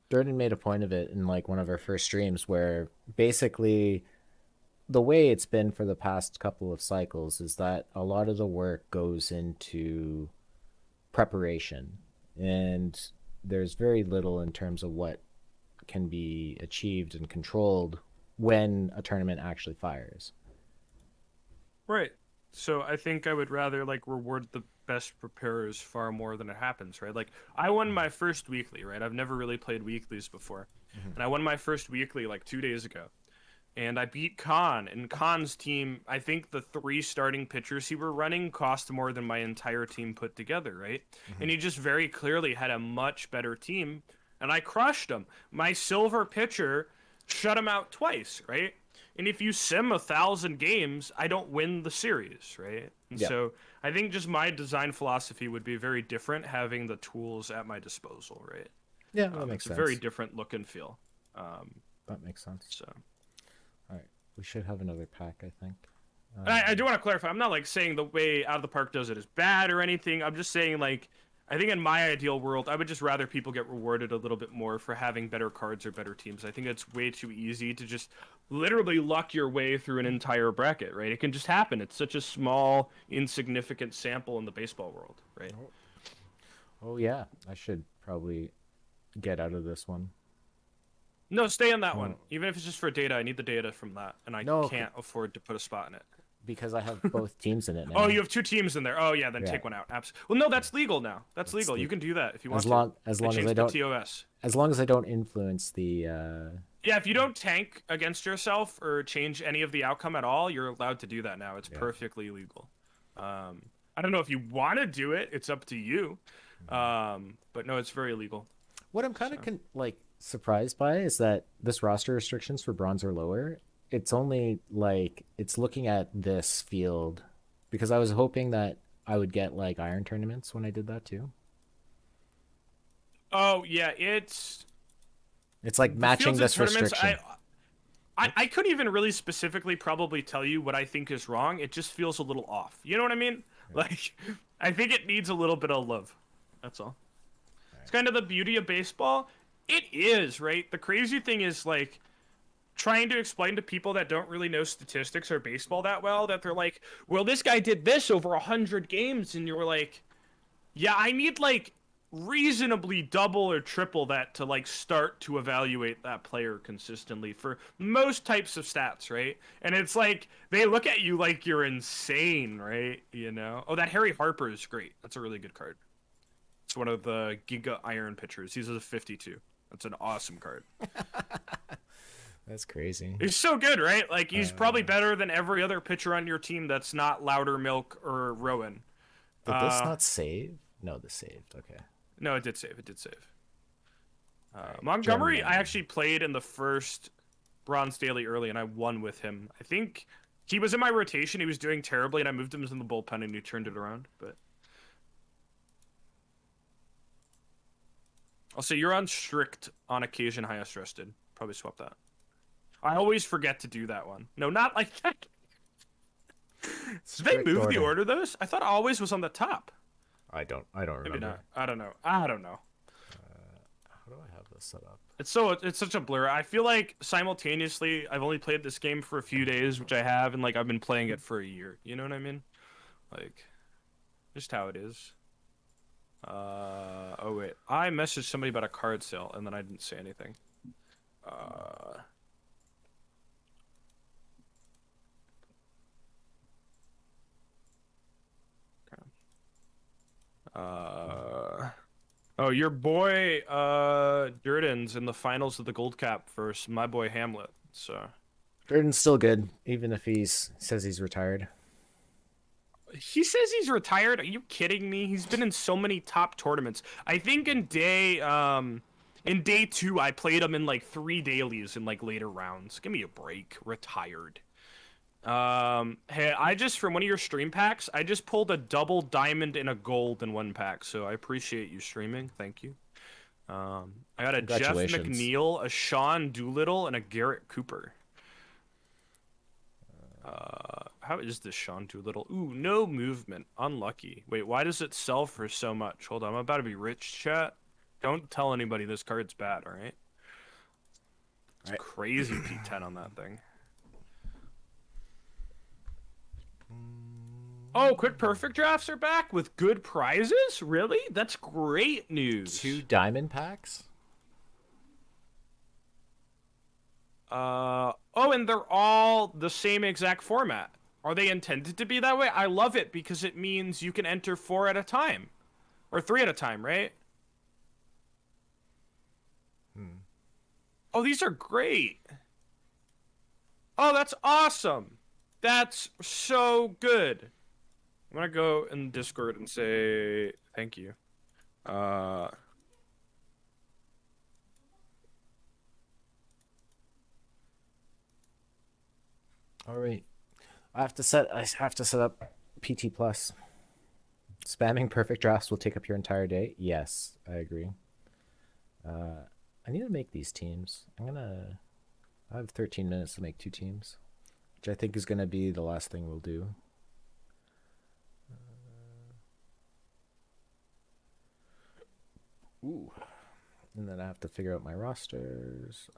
Durden made a point of it in like one of our first streams where basically the way it's been for the past couple of cycles is that a lot of the work goes into preparation and there's very little in terms of what can be achieved and controlled when a tournament actually fires. Right. So I think I would rather like reward the best preparers far more than it happens, right? Like I won my first weekly, right? I've never really played weeklies before. Mm-hmm. And I won my first weekly like 2 days ago. And I beat Khan. And Khan's team, I think the three starting pitchers he were running cost more than my entire team put together, right? Mm-hmm. And he just very clearly had a much better team. And I crushed him. My silver pitcher shut him out twice, right? And if you sim 1,000 games, I don't win the series, right? And Yeah. so I think just my design philosophy would be very different having the tools at my disposal, right? Yeah, that makes It's a sense. very different look and feel. That makes sense. So. All right, we should have another pack, I think. And I do want to clarify. I'm not like saying the way Out of the Park does it is bad or anything. I'm just saying like I think in my ideal world, I would just rather people get rewarded a little bit more for having better cards or better teams. I think it's way too easy to just literally luck your way through an entire bracket, right? It can just happen. It's such a small, insignificant sample in the baseball world, right? Oh yeah, I should probably get out of this one. No, stay on that one. Oh. Even if it's just for data, I need the data from that, and I No, can't afford to put a spot in it. because I have both teams in it now. Oh, you have two teams in there. Oh, yeah, then Yeah. take one out. Absolutely. Well, no, that's legal now. That's legal. You can do that if you want as long to. as They long as changed I the don't TOS. as long as I don't influence the. Yeah, if you don't tank against yourself or change any of the outcome at all, you're allowed to do that now. It's perfectly legal. I don't know if you want to do it. It's up to you. But no, it's very legal. What I'm kind of like surprised by is that this roster restrictions for bronze or lower, it's only like it's looking at this field, because I was hoping that I would get like iron tournaments when I did that too. Oh yeah, it's It's like matching fields and this tournaments. restriction. I couldn't even really specifically probably tell you what I think is wrong. It just feels a little off. You know what I mean? Like, I think it needs a little bit of love. That's all. It's kind of the beauty of baseball. It is, right? The crazy thing is, like, trying to explain to people that don't really know statistics or baseball that well, that they're like, well, this guy did this over 100 games. And you're like, yeah, I need, like, reasonably double or triple that to like start to evaluate that player consistently for most types of stats, right? And it's like they look at you like you're insane, right? You know? Oh, that Harry Harper is great. That's a really good card. It's one of the Giga Iron pitchers. He's a 52. That's an awesome card. That's crazy. He's so good, right? Like he's probably better than every other pitcher on your team that's not Loudermilk or Rowan. Did this not save? No, this saved. Okay. No, it did save. It did save. Montgomery, I actually played in the first Bronze Daily early, and I won with him. I think he was in my rotation. He was doing terribly, and I moved him in the bullpen, and he turned it around. But I'll say you're on strict, on occasion, highest rested. Probably swap that. I always forget to do that one. No, not like that. Did they move the order those? I thought always was on the top. I don't remember. Maybe not. I don't know. I don't know. How do I have this set up? It's such a blur. I feel like simultaneously I've only played this game for a few days, which I have, and like I've been playing it for a year. You know what I mean? Like, just how it is. Oh wait, I messaged somebody about a card sale, and then I didn't say anything. Oh, your boy Durden's in the finals of the Gold Cap versus my boy Hamlet. So Durden's still good, even if says he's retired. he says he's retired. Are you kidding me? He's been in so many top tournaments. I think in day 2 I played him in like 3 dailies in like later rounds. Give me a break. Retired. Hey, I just from one of your stream packs, I just pulled a double diamond and a gold in one pack, so I appreciate you streaming. Thank you. I got a Jeff McNeil, a Sean Doolittle, and a Garrett Cooper. How is this Sean Doolittle? Ooh, no movement. Unlucky. Wait, why does it sell for so much? Hold on, I'm about to be rich, chat. Don't tell anybody this card's bad, alright? It's crazy P10 on that thing. Oh, quick perfect drafts are back with good prizes? Really? That's great news. 2 diamond packs? Oh, and they're all the same exact format. Are they intended to be that way? I love it because it means you can enter 4 at a time. Or 3 at a time, right? Oh, these are great. Oh, that's awesome. That's so good. I'm gonna go in Discord and say thank you. Uh... All right. I have to set up PT Plus. Spamming perfect drafts will take up your entire day. Yes, I agree. I need to make these teams. I have 13 minutes to make 2 teams, which I think is gonna be the last thing we'll do. Ooh. And then I have to figure out my rosters.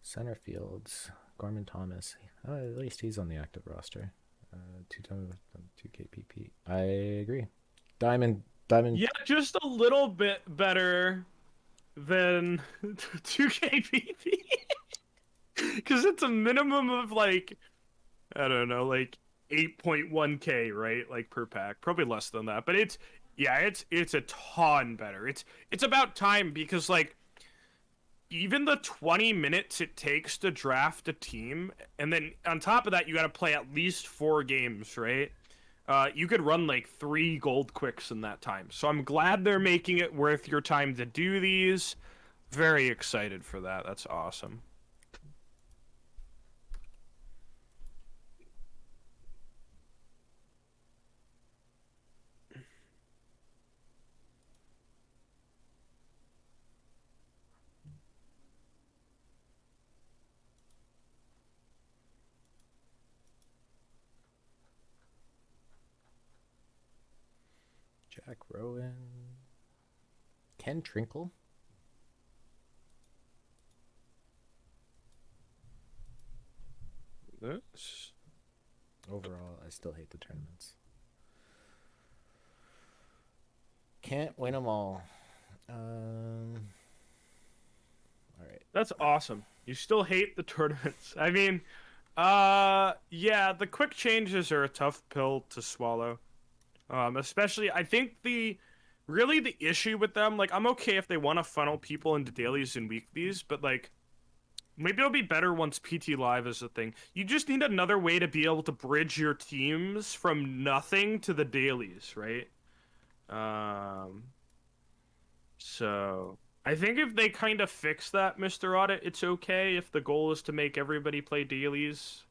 Center fields. Gorman Thomas. At least he's on the active roster. 2 KPP. I agree. Diamond. Yeah, just a little bit better than 2KPP. Because it's a minimum of like, I don't know, like 8.1k, right? Like per pack. Probably less than that. But it's a ton better. It's about time because like even the 20 minutes it takes to draft a team, and then on top of that you got to play at least 4 games, right? You could run like 3 gold quicks in that time. So I'm glad they're making it worth your time to do these. Very excited for that. That's awesome. Jack Rowan. Ken Trinkle. This. Overall, I still hate the tournaments. Can't win them all. All right. That's awesome. You still hate the tournaments. I mean, yeah, the quick changes are a tough pill to swallow. Especially, I think really the issue with them, like, I'm okay if they want to funnel people into dailies and weeklies, but, like, maybe it'll be better once PT Live is a thing. You just need another way to be able to bridge your teams from nothing to the dailies, right? So I think if they kind of fix that, Mr. Audit, it's okay if the goal is to make everybody play dailies.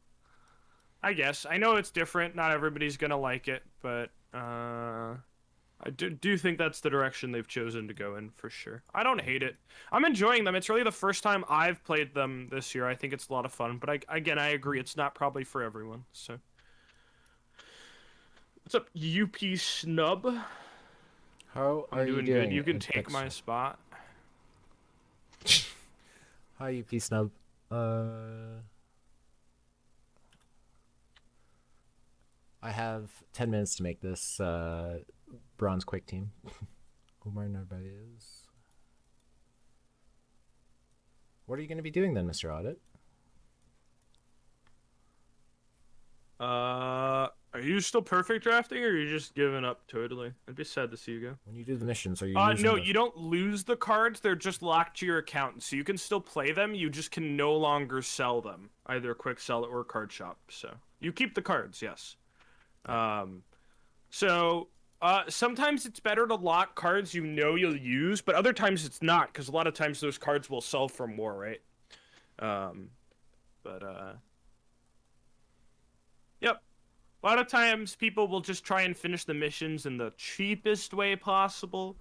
I guess. I know it's different. Not everybody's gonna like it, but I do think that's the direction they've chosen to go in for sure. I don't hate it. I'm enjoying them. It's really the first time I've played them this year. I think it's a lot of fun, but again, I agree. It's not probably for everyone. So, what's up, UP Snub? How are you doing? Good. You can take my spot. Hi, UP Snub. I have 10 minutes to make this bronze quick team. Omar Narvaez. What are you going to be doing then, Mr. Audit? Are you still perfect drafting, or are you just giving up totally? I'd be sad to see you go. When you do the missions, are you no, you don't lose the cards. They're just locked to your account, so you can still play them. You just can no longer sell them, either quick sell or card shop. So you keep the cards, yes. Sometimes it's better to lock cards you know you'll use, but other times it's not, because a lot of times those cards will sell for more, right? Yep. A lot of times people will just try and finish the missions in the cheapest way possible.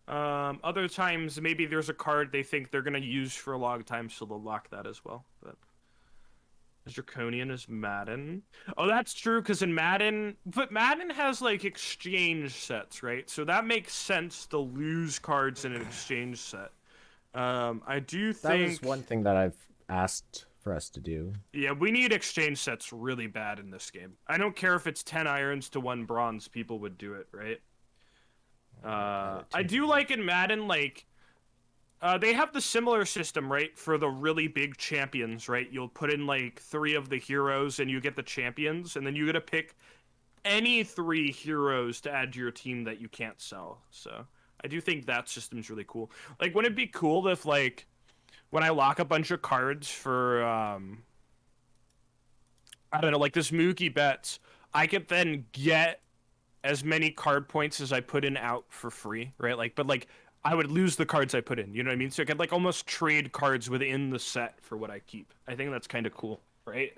Other times maybe there's a card they think they're gonna use for a long time, so they'll lock that as well. But as draconian as Madden. Oh, that's true, because in Madden, but Madden has like exchange sets, right? So that makes sense to lose cards in an exchange set. I do think that was one thing that I've asked for us to do. Yeah, we need exchange sets really bad in this game. I don't care if it's 10 irons to 1 bronze, people would do it, right? I do like in Madden, like, They have the similar system, right? For the really big champions, right? You'll put in like 3 of the heroes and you get the champions, and then you get to pick any 3 heroes to add to your team that you can't sell. So I do think that system's really cool. Like, wouldn't it be cool if, like, when I lock a bunch of cards for, I don't know, like this Mookie Betts, I could then get as many card points as I put in out for free, right? Like, but like I would lose the cards I put in. You know what I mean? So I could like almost trade cards within the set for what I keep. I think that's kind of cool, right?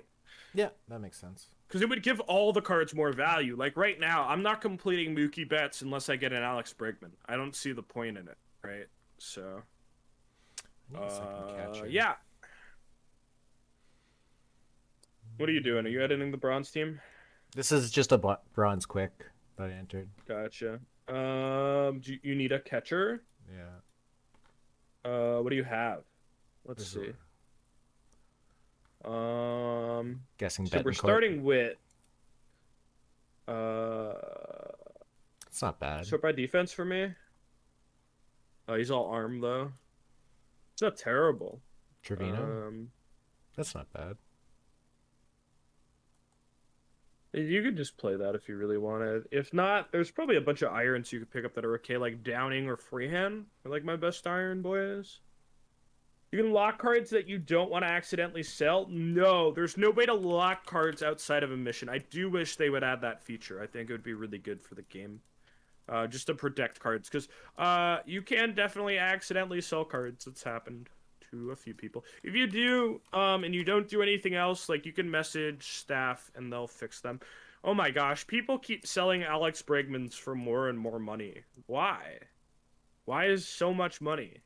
Yeah, that makes sense. Because it would give all the cards more value. Like right now, I'm not completing Mookie Betts unless I get an Alex Bregman. I don't see the point in it, right? So, I need a second catcher. yeah. What are you doing? Are you editing the bronze team? This is just a bronze quick that I entered. Gotcha. Do you need a catcher? Yeah. What do you have? Let's see. Guessing So we're Betancourt. starting with It's not bad. so by defense for me. Oh, he's all armed though. It's not terrible. Trevino. That's not bad. You could just play that if you really wanted. If not, there's probably a bunch of irons you could pick up that are okay, like Downing or Freehand are like my best iron boys. You can lock cards that you don't want to accidentally sell. No, there's no way to lock cards outside of a mission. I do wish they would add that feature. I think it would be really good for the game. Just to protect cards, because you can definitely accidentally sell cards. It's happened to a few people. If you do, and you don't do anything else, like you can message staff and they'll fix them. Oh my gosh, people keep selling Alex Bregmans for more and more money. Why? Why is so much money?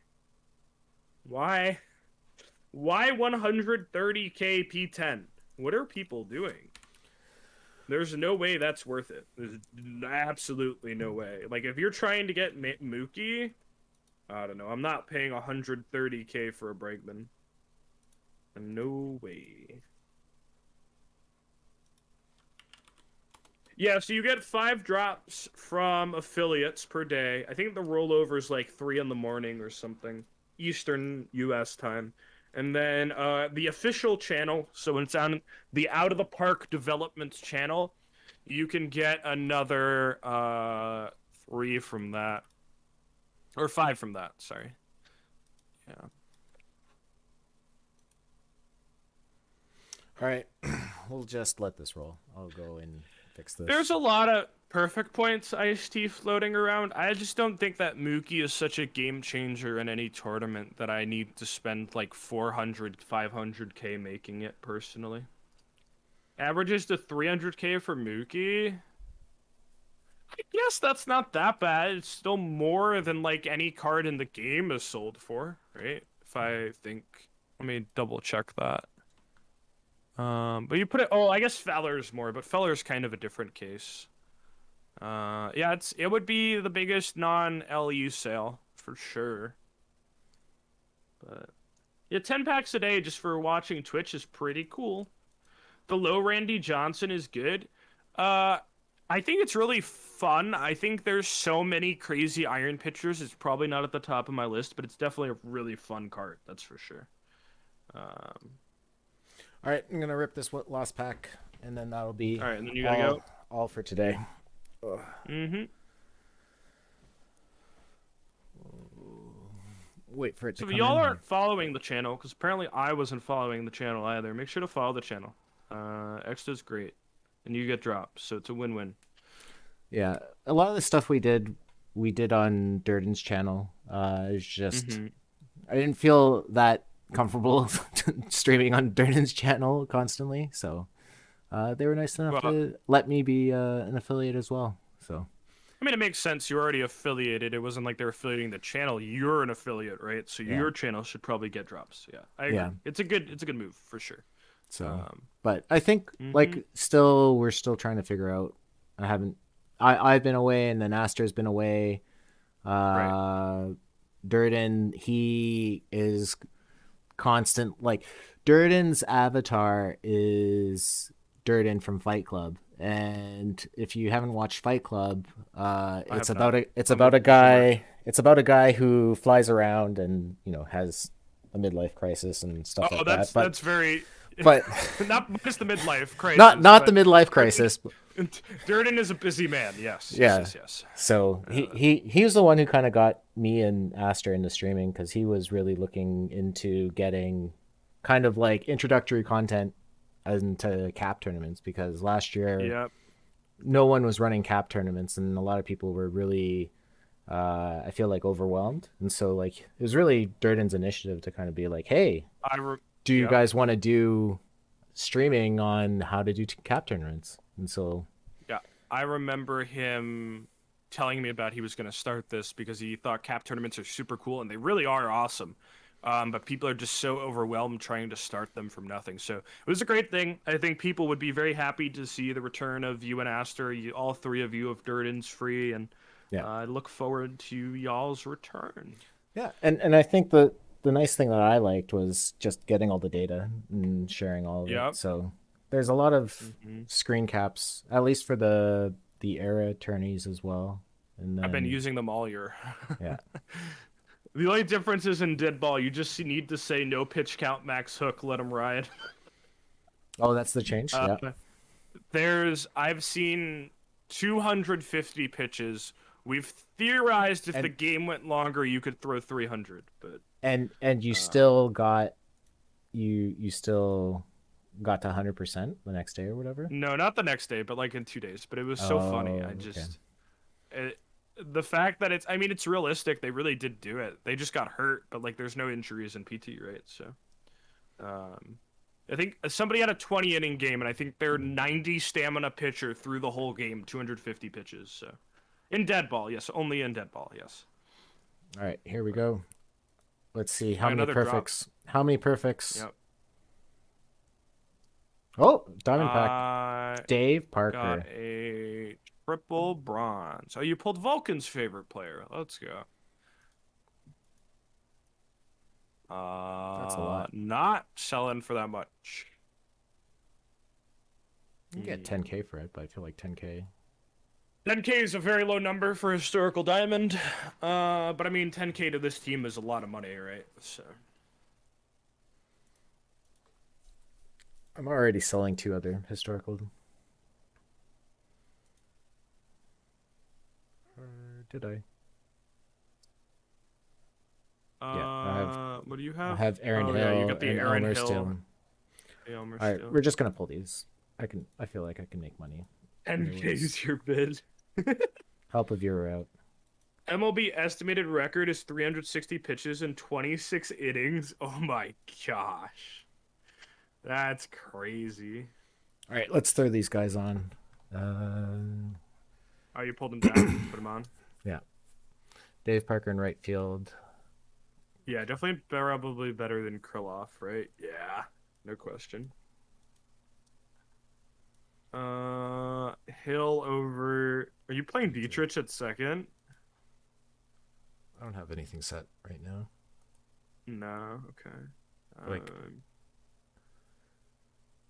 Why? Why 130k P10? What are people doing? There's no way that's worth it. There's absolutely no way. Like, if you're trying to get Mookie, I don't know. I'm not paying 130k for a Bregman. No way. Yeah, so you get 5 drops from affiliates per day. I think the rollover is like 3 in the morning or something. Eastern US time. And then the official channel, so when it's on the Out of the Park Developments channel, you can get another 3 from that. Or 5 from that, sorry. Yeah. All right, we'll just let this roll. I'll go and fix this. There's a lot of perfect points IST floating around. I just don't think that Mookie is such a game changer in any tournament that I need to spend like 400, 500k making it personally. Averages to 300k for Mookie. I guess that's not that bad. It's still more than like any card in the game is sold for, right? If I think, let me double check that. But you put it. Oh, I guess Feller's more, but Feller's kind of a different case. Yeah, it would be the biggest non-LU sale for sure. But yeah, 10 packs a day just for watching Twitch is pretty cool. The low Randy Johnson is good. I think it's really fun. I think there's so many crazy iron pitchers. It's probably not at the top of my list, but it's definitely a really fun card. That's for sure. All right, I'm gonna rip this last pack, and then that'll be all right. And then you gotta go. All for today. Wait for it to So come if y'all in. aren't following the channel, because apparently I wasn't following the channel either, make sure to follow the channel. Extra's great, and you get drops, so it's a win-win. Yeah, a lot of the stuff we did on Durden's channel. It's just I didn't feel that comfortable streaming on Durden's channel constantly, so they were nice enough to let me be an affiliate as well. So I mean, it makes sense. You're already affiliated. It wasn't like they're affiliating the channel. You're an affiliate, right? So your channel should probably get drops. Yeah, I agree. It's a good move for sure. So, but I think like we're still trying to figure out. I've been away, and then Aster's been away. Right. Durden, he is constant. Like Durden's avatar is Durden from Fight Club, And if you haven't watched Fight Club, I it's have not. about a it's I'm a about a viewer. guy who flies around and has a midlife crisis and stuff Oh, like that. that's very But not just the midlife not crisis, not the but midlife Durden, crisis. Durden is a busy man. Yes, yes, Yeah. yes, yes. So Uh, he was the one who kind of got me and Aster into streaming because he was really looking into getting kind of like introductory content into cap tournaments because last year yeah, no one was running cap tournaments and a lot of people were really I feel like overwhelmed, and so like it was really Durden's initiative to kind of be like, hey, do you yep, guys want to do streaming on how to do cap tournaments? And so yeah. I remember him telling me about he was going to start this because he thought cap tournaments are super cool and they really are awesome. But people are just so overwhelmed trying to start them from nothing. So it was a great thing. I think people would be very happy to see the return of you and Aster, all three of you, if Durden's free, and yeah. I look forward to y'all's return. Yeah, and I think the nice thing that I liked was just getting all the data and sharing all of it. Yep. So there's a lot of hmm screen caps, at least for the era attorneys as well. And I've been then using them all year. yeah. The only difference is in dead ball, you just need to say no pitch count, max hook, let them ride. Oh, that's the change. Uh, Yeah. I've seen 250 pitches. We've theorized if the And game went longer, you could throw 300, but and you uh, still got you still got to 100% the next day or whatever. no, not the next day, but like in 2 days. But it was so funny. Oh, okay. It, the fact that I mean, it's realistic. They really did do it. They just got hurt, but like, there's no injuries in PT, right? So, um, I think somebody had a 20 inning game, and I think their 90 stamina pitcher threw the whole game, 250 pitches. So, in dead ball, yes, only in dead ball, yes. All right, here we go. Let's see All how right, many another drop. perfects. How many perfects? Yep. Oh, Diamond Pack. I Dave got Parker. a triple bronze. Oh, you pulled Vulcan's favorite player. Let's go. That's a lot. Not selling for that much. You get 10K for it, but I feel like 10K. 10K is a very low number for historical diamond. But I mean 10K to this team is a lot of money, right? So I'm already selling two other historical. Or did I? Yeah, what do you I have? have Aaron Oh yeah, you Hill got the and Aaron Elmer Hill. Stone. The Elmer All right, Steel. we're just gonna pull these. I feel like I can make money. 10K is your bid. Help a viewer out. MLB estimated record is 360 pitches in 26 innings. Oh my gosh. That's crazy. All right, let's throw these guys on. Uh, Oh, you pulled him down. Put him on. yeah, Dave Parker in right field. Yeah, definitely probably better than Krylov, right? Yeah, no question. Hill over. Are you playing Dietrich at second? I don't have anything set right now. No, okay. Like,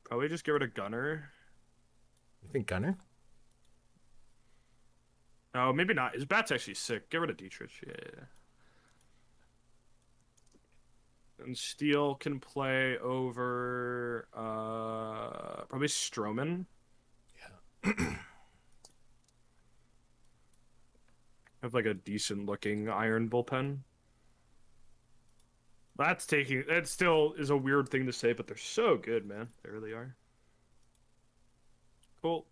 Probably just get rid of Gunner. you think Gunner? Oh, maybe not. His bat's actually sick. Get rid of Dietrich. Yeah, yeah, yeah. And Steele can play over probably Stroman. Yeah. Have like a decent looking iron bullpen. That still is a weird thing to say, but they're so good, man. They really are. Cool.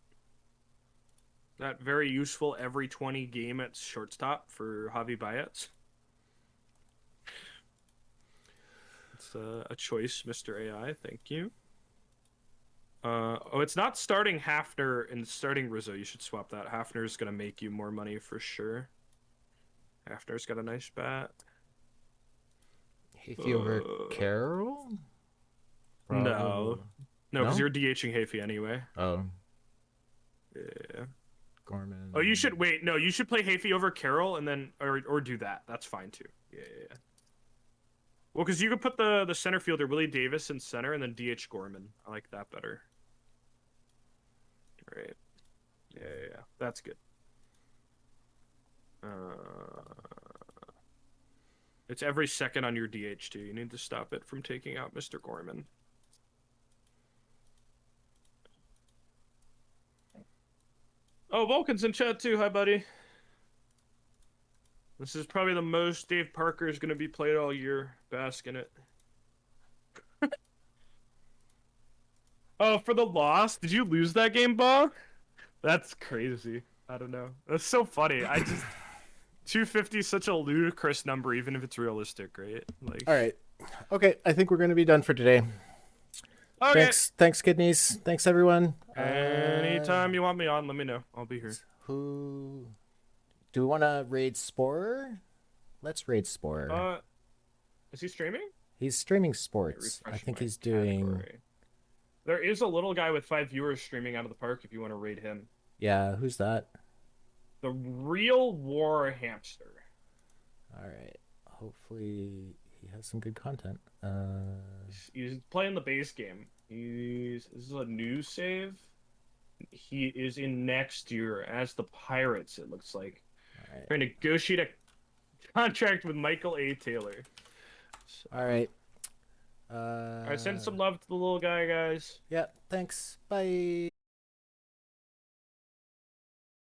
That very useful every 20 game at shortstop for Javi Baez. It's a choice, Mr. AI. Thank you. Oh, it's not starting Hafner and starting Rizzo. You should swap that. Hafner's gonna make you more money for sure. Hafner's got a nice bat. Hafey over Carroll? No. No, because No? you're DHing Hafey anyway. Oh, Yeah. Gorman. Oh, you should wait. No, you should play Hafey over Carroll and then or do that. That's fine too. Yeah, yeah, yeah. Well, because you could put the center fielder Willie Davis in center and then DH Gorman. I like that better. All right. That's good. It's every second on your DH2. You need to stop it from taking out Mr. Gorman. Oh, Vulcan's in chat too. Hi, buddy. This is probably the most Dave Parker is going to be played all year. Bask in it. Oh, for the loss? Did you lose that game, Bob? That's crazy. I don't know. That's so funny. I just 250 is such a ludicrous number, even if it's realistic, right? Like. All right. Okay, I think we're going to be done for today. Okay. Thanks, kidneys. Thanks, everyone. Anytime you want me on, let me know. I'll be here. Who do we want to raid Spore? Let's raid Spore. Is he streaming? He's streaming sports. I think he's doing. Category. There is a little guy with 5 viewers streaming out of the park. If you want to raid him. Yeah, who's that? The Real War Hamster. All right. Hopefully he has some good content. He's playing the base game. This is a new save. He is in next year as the Pirates, it looks like. All right. Trying to negotiate a contract with Michael A. Taylor. So. All right. All right, send some love to the little guy, guys. Yeah, thanks. Bye.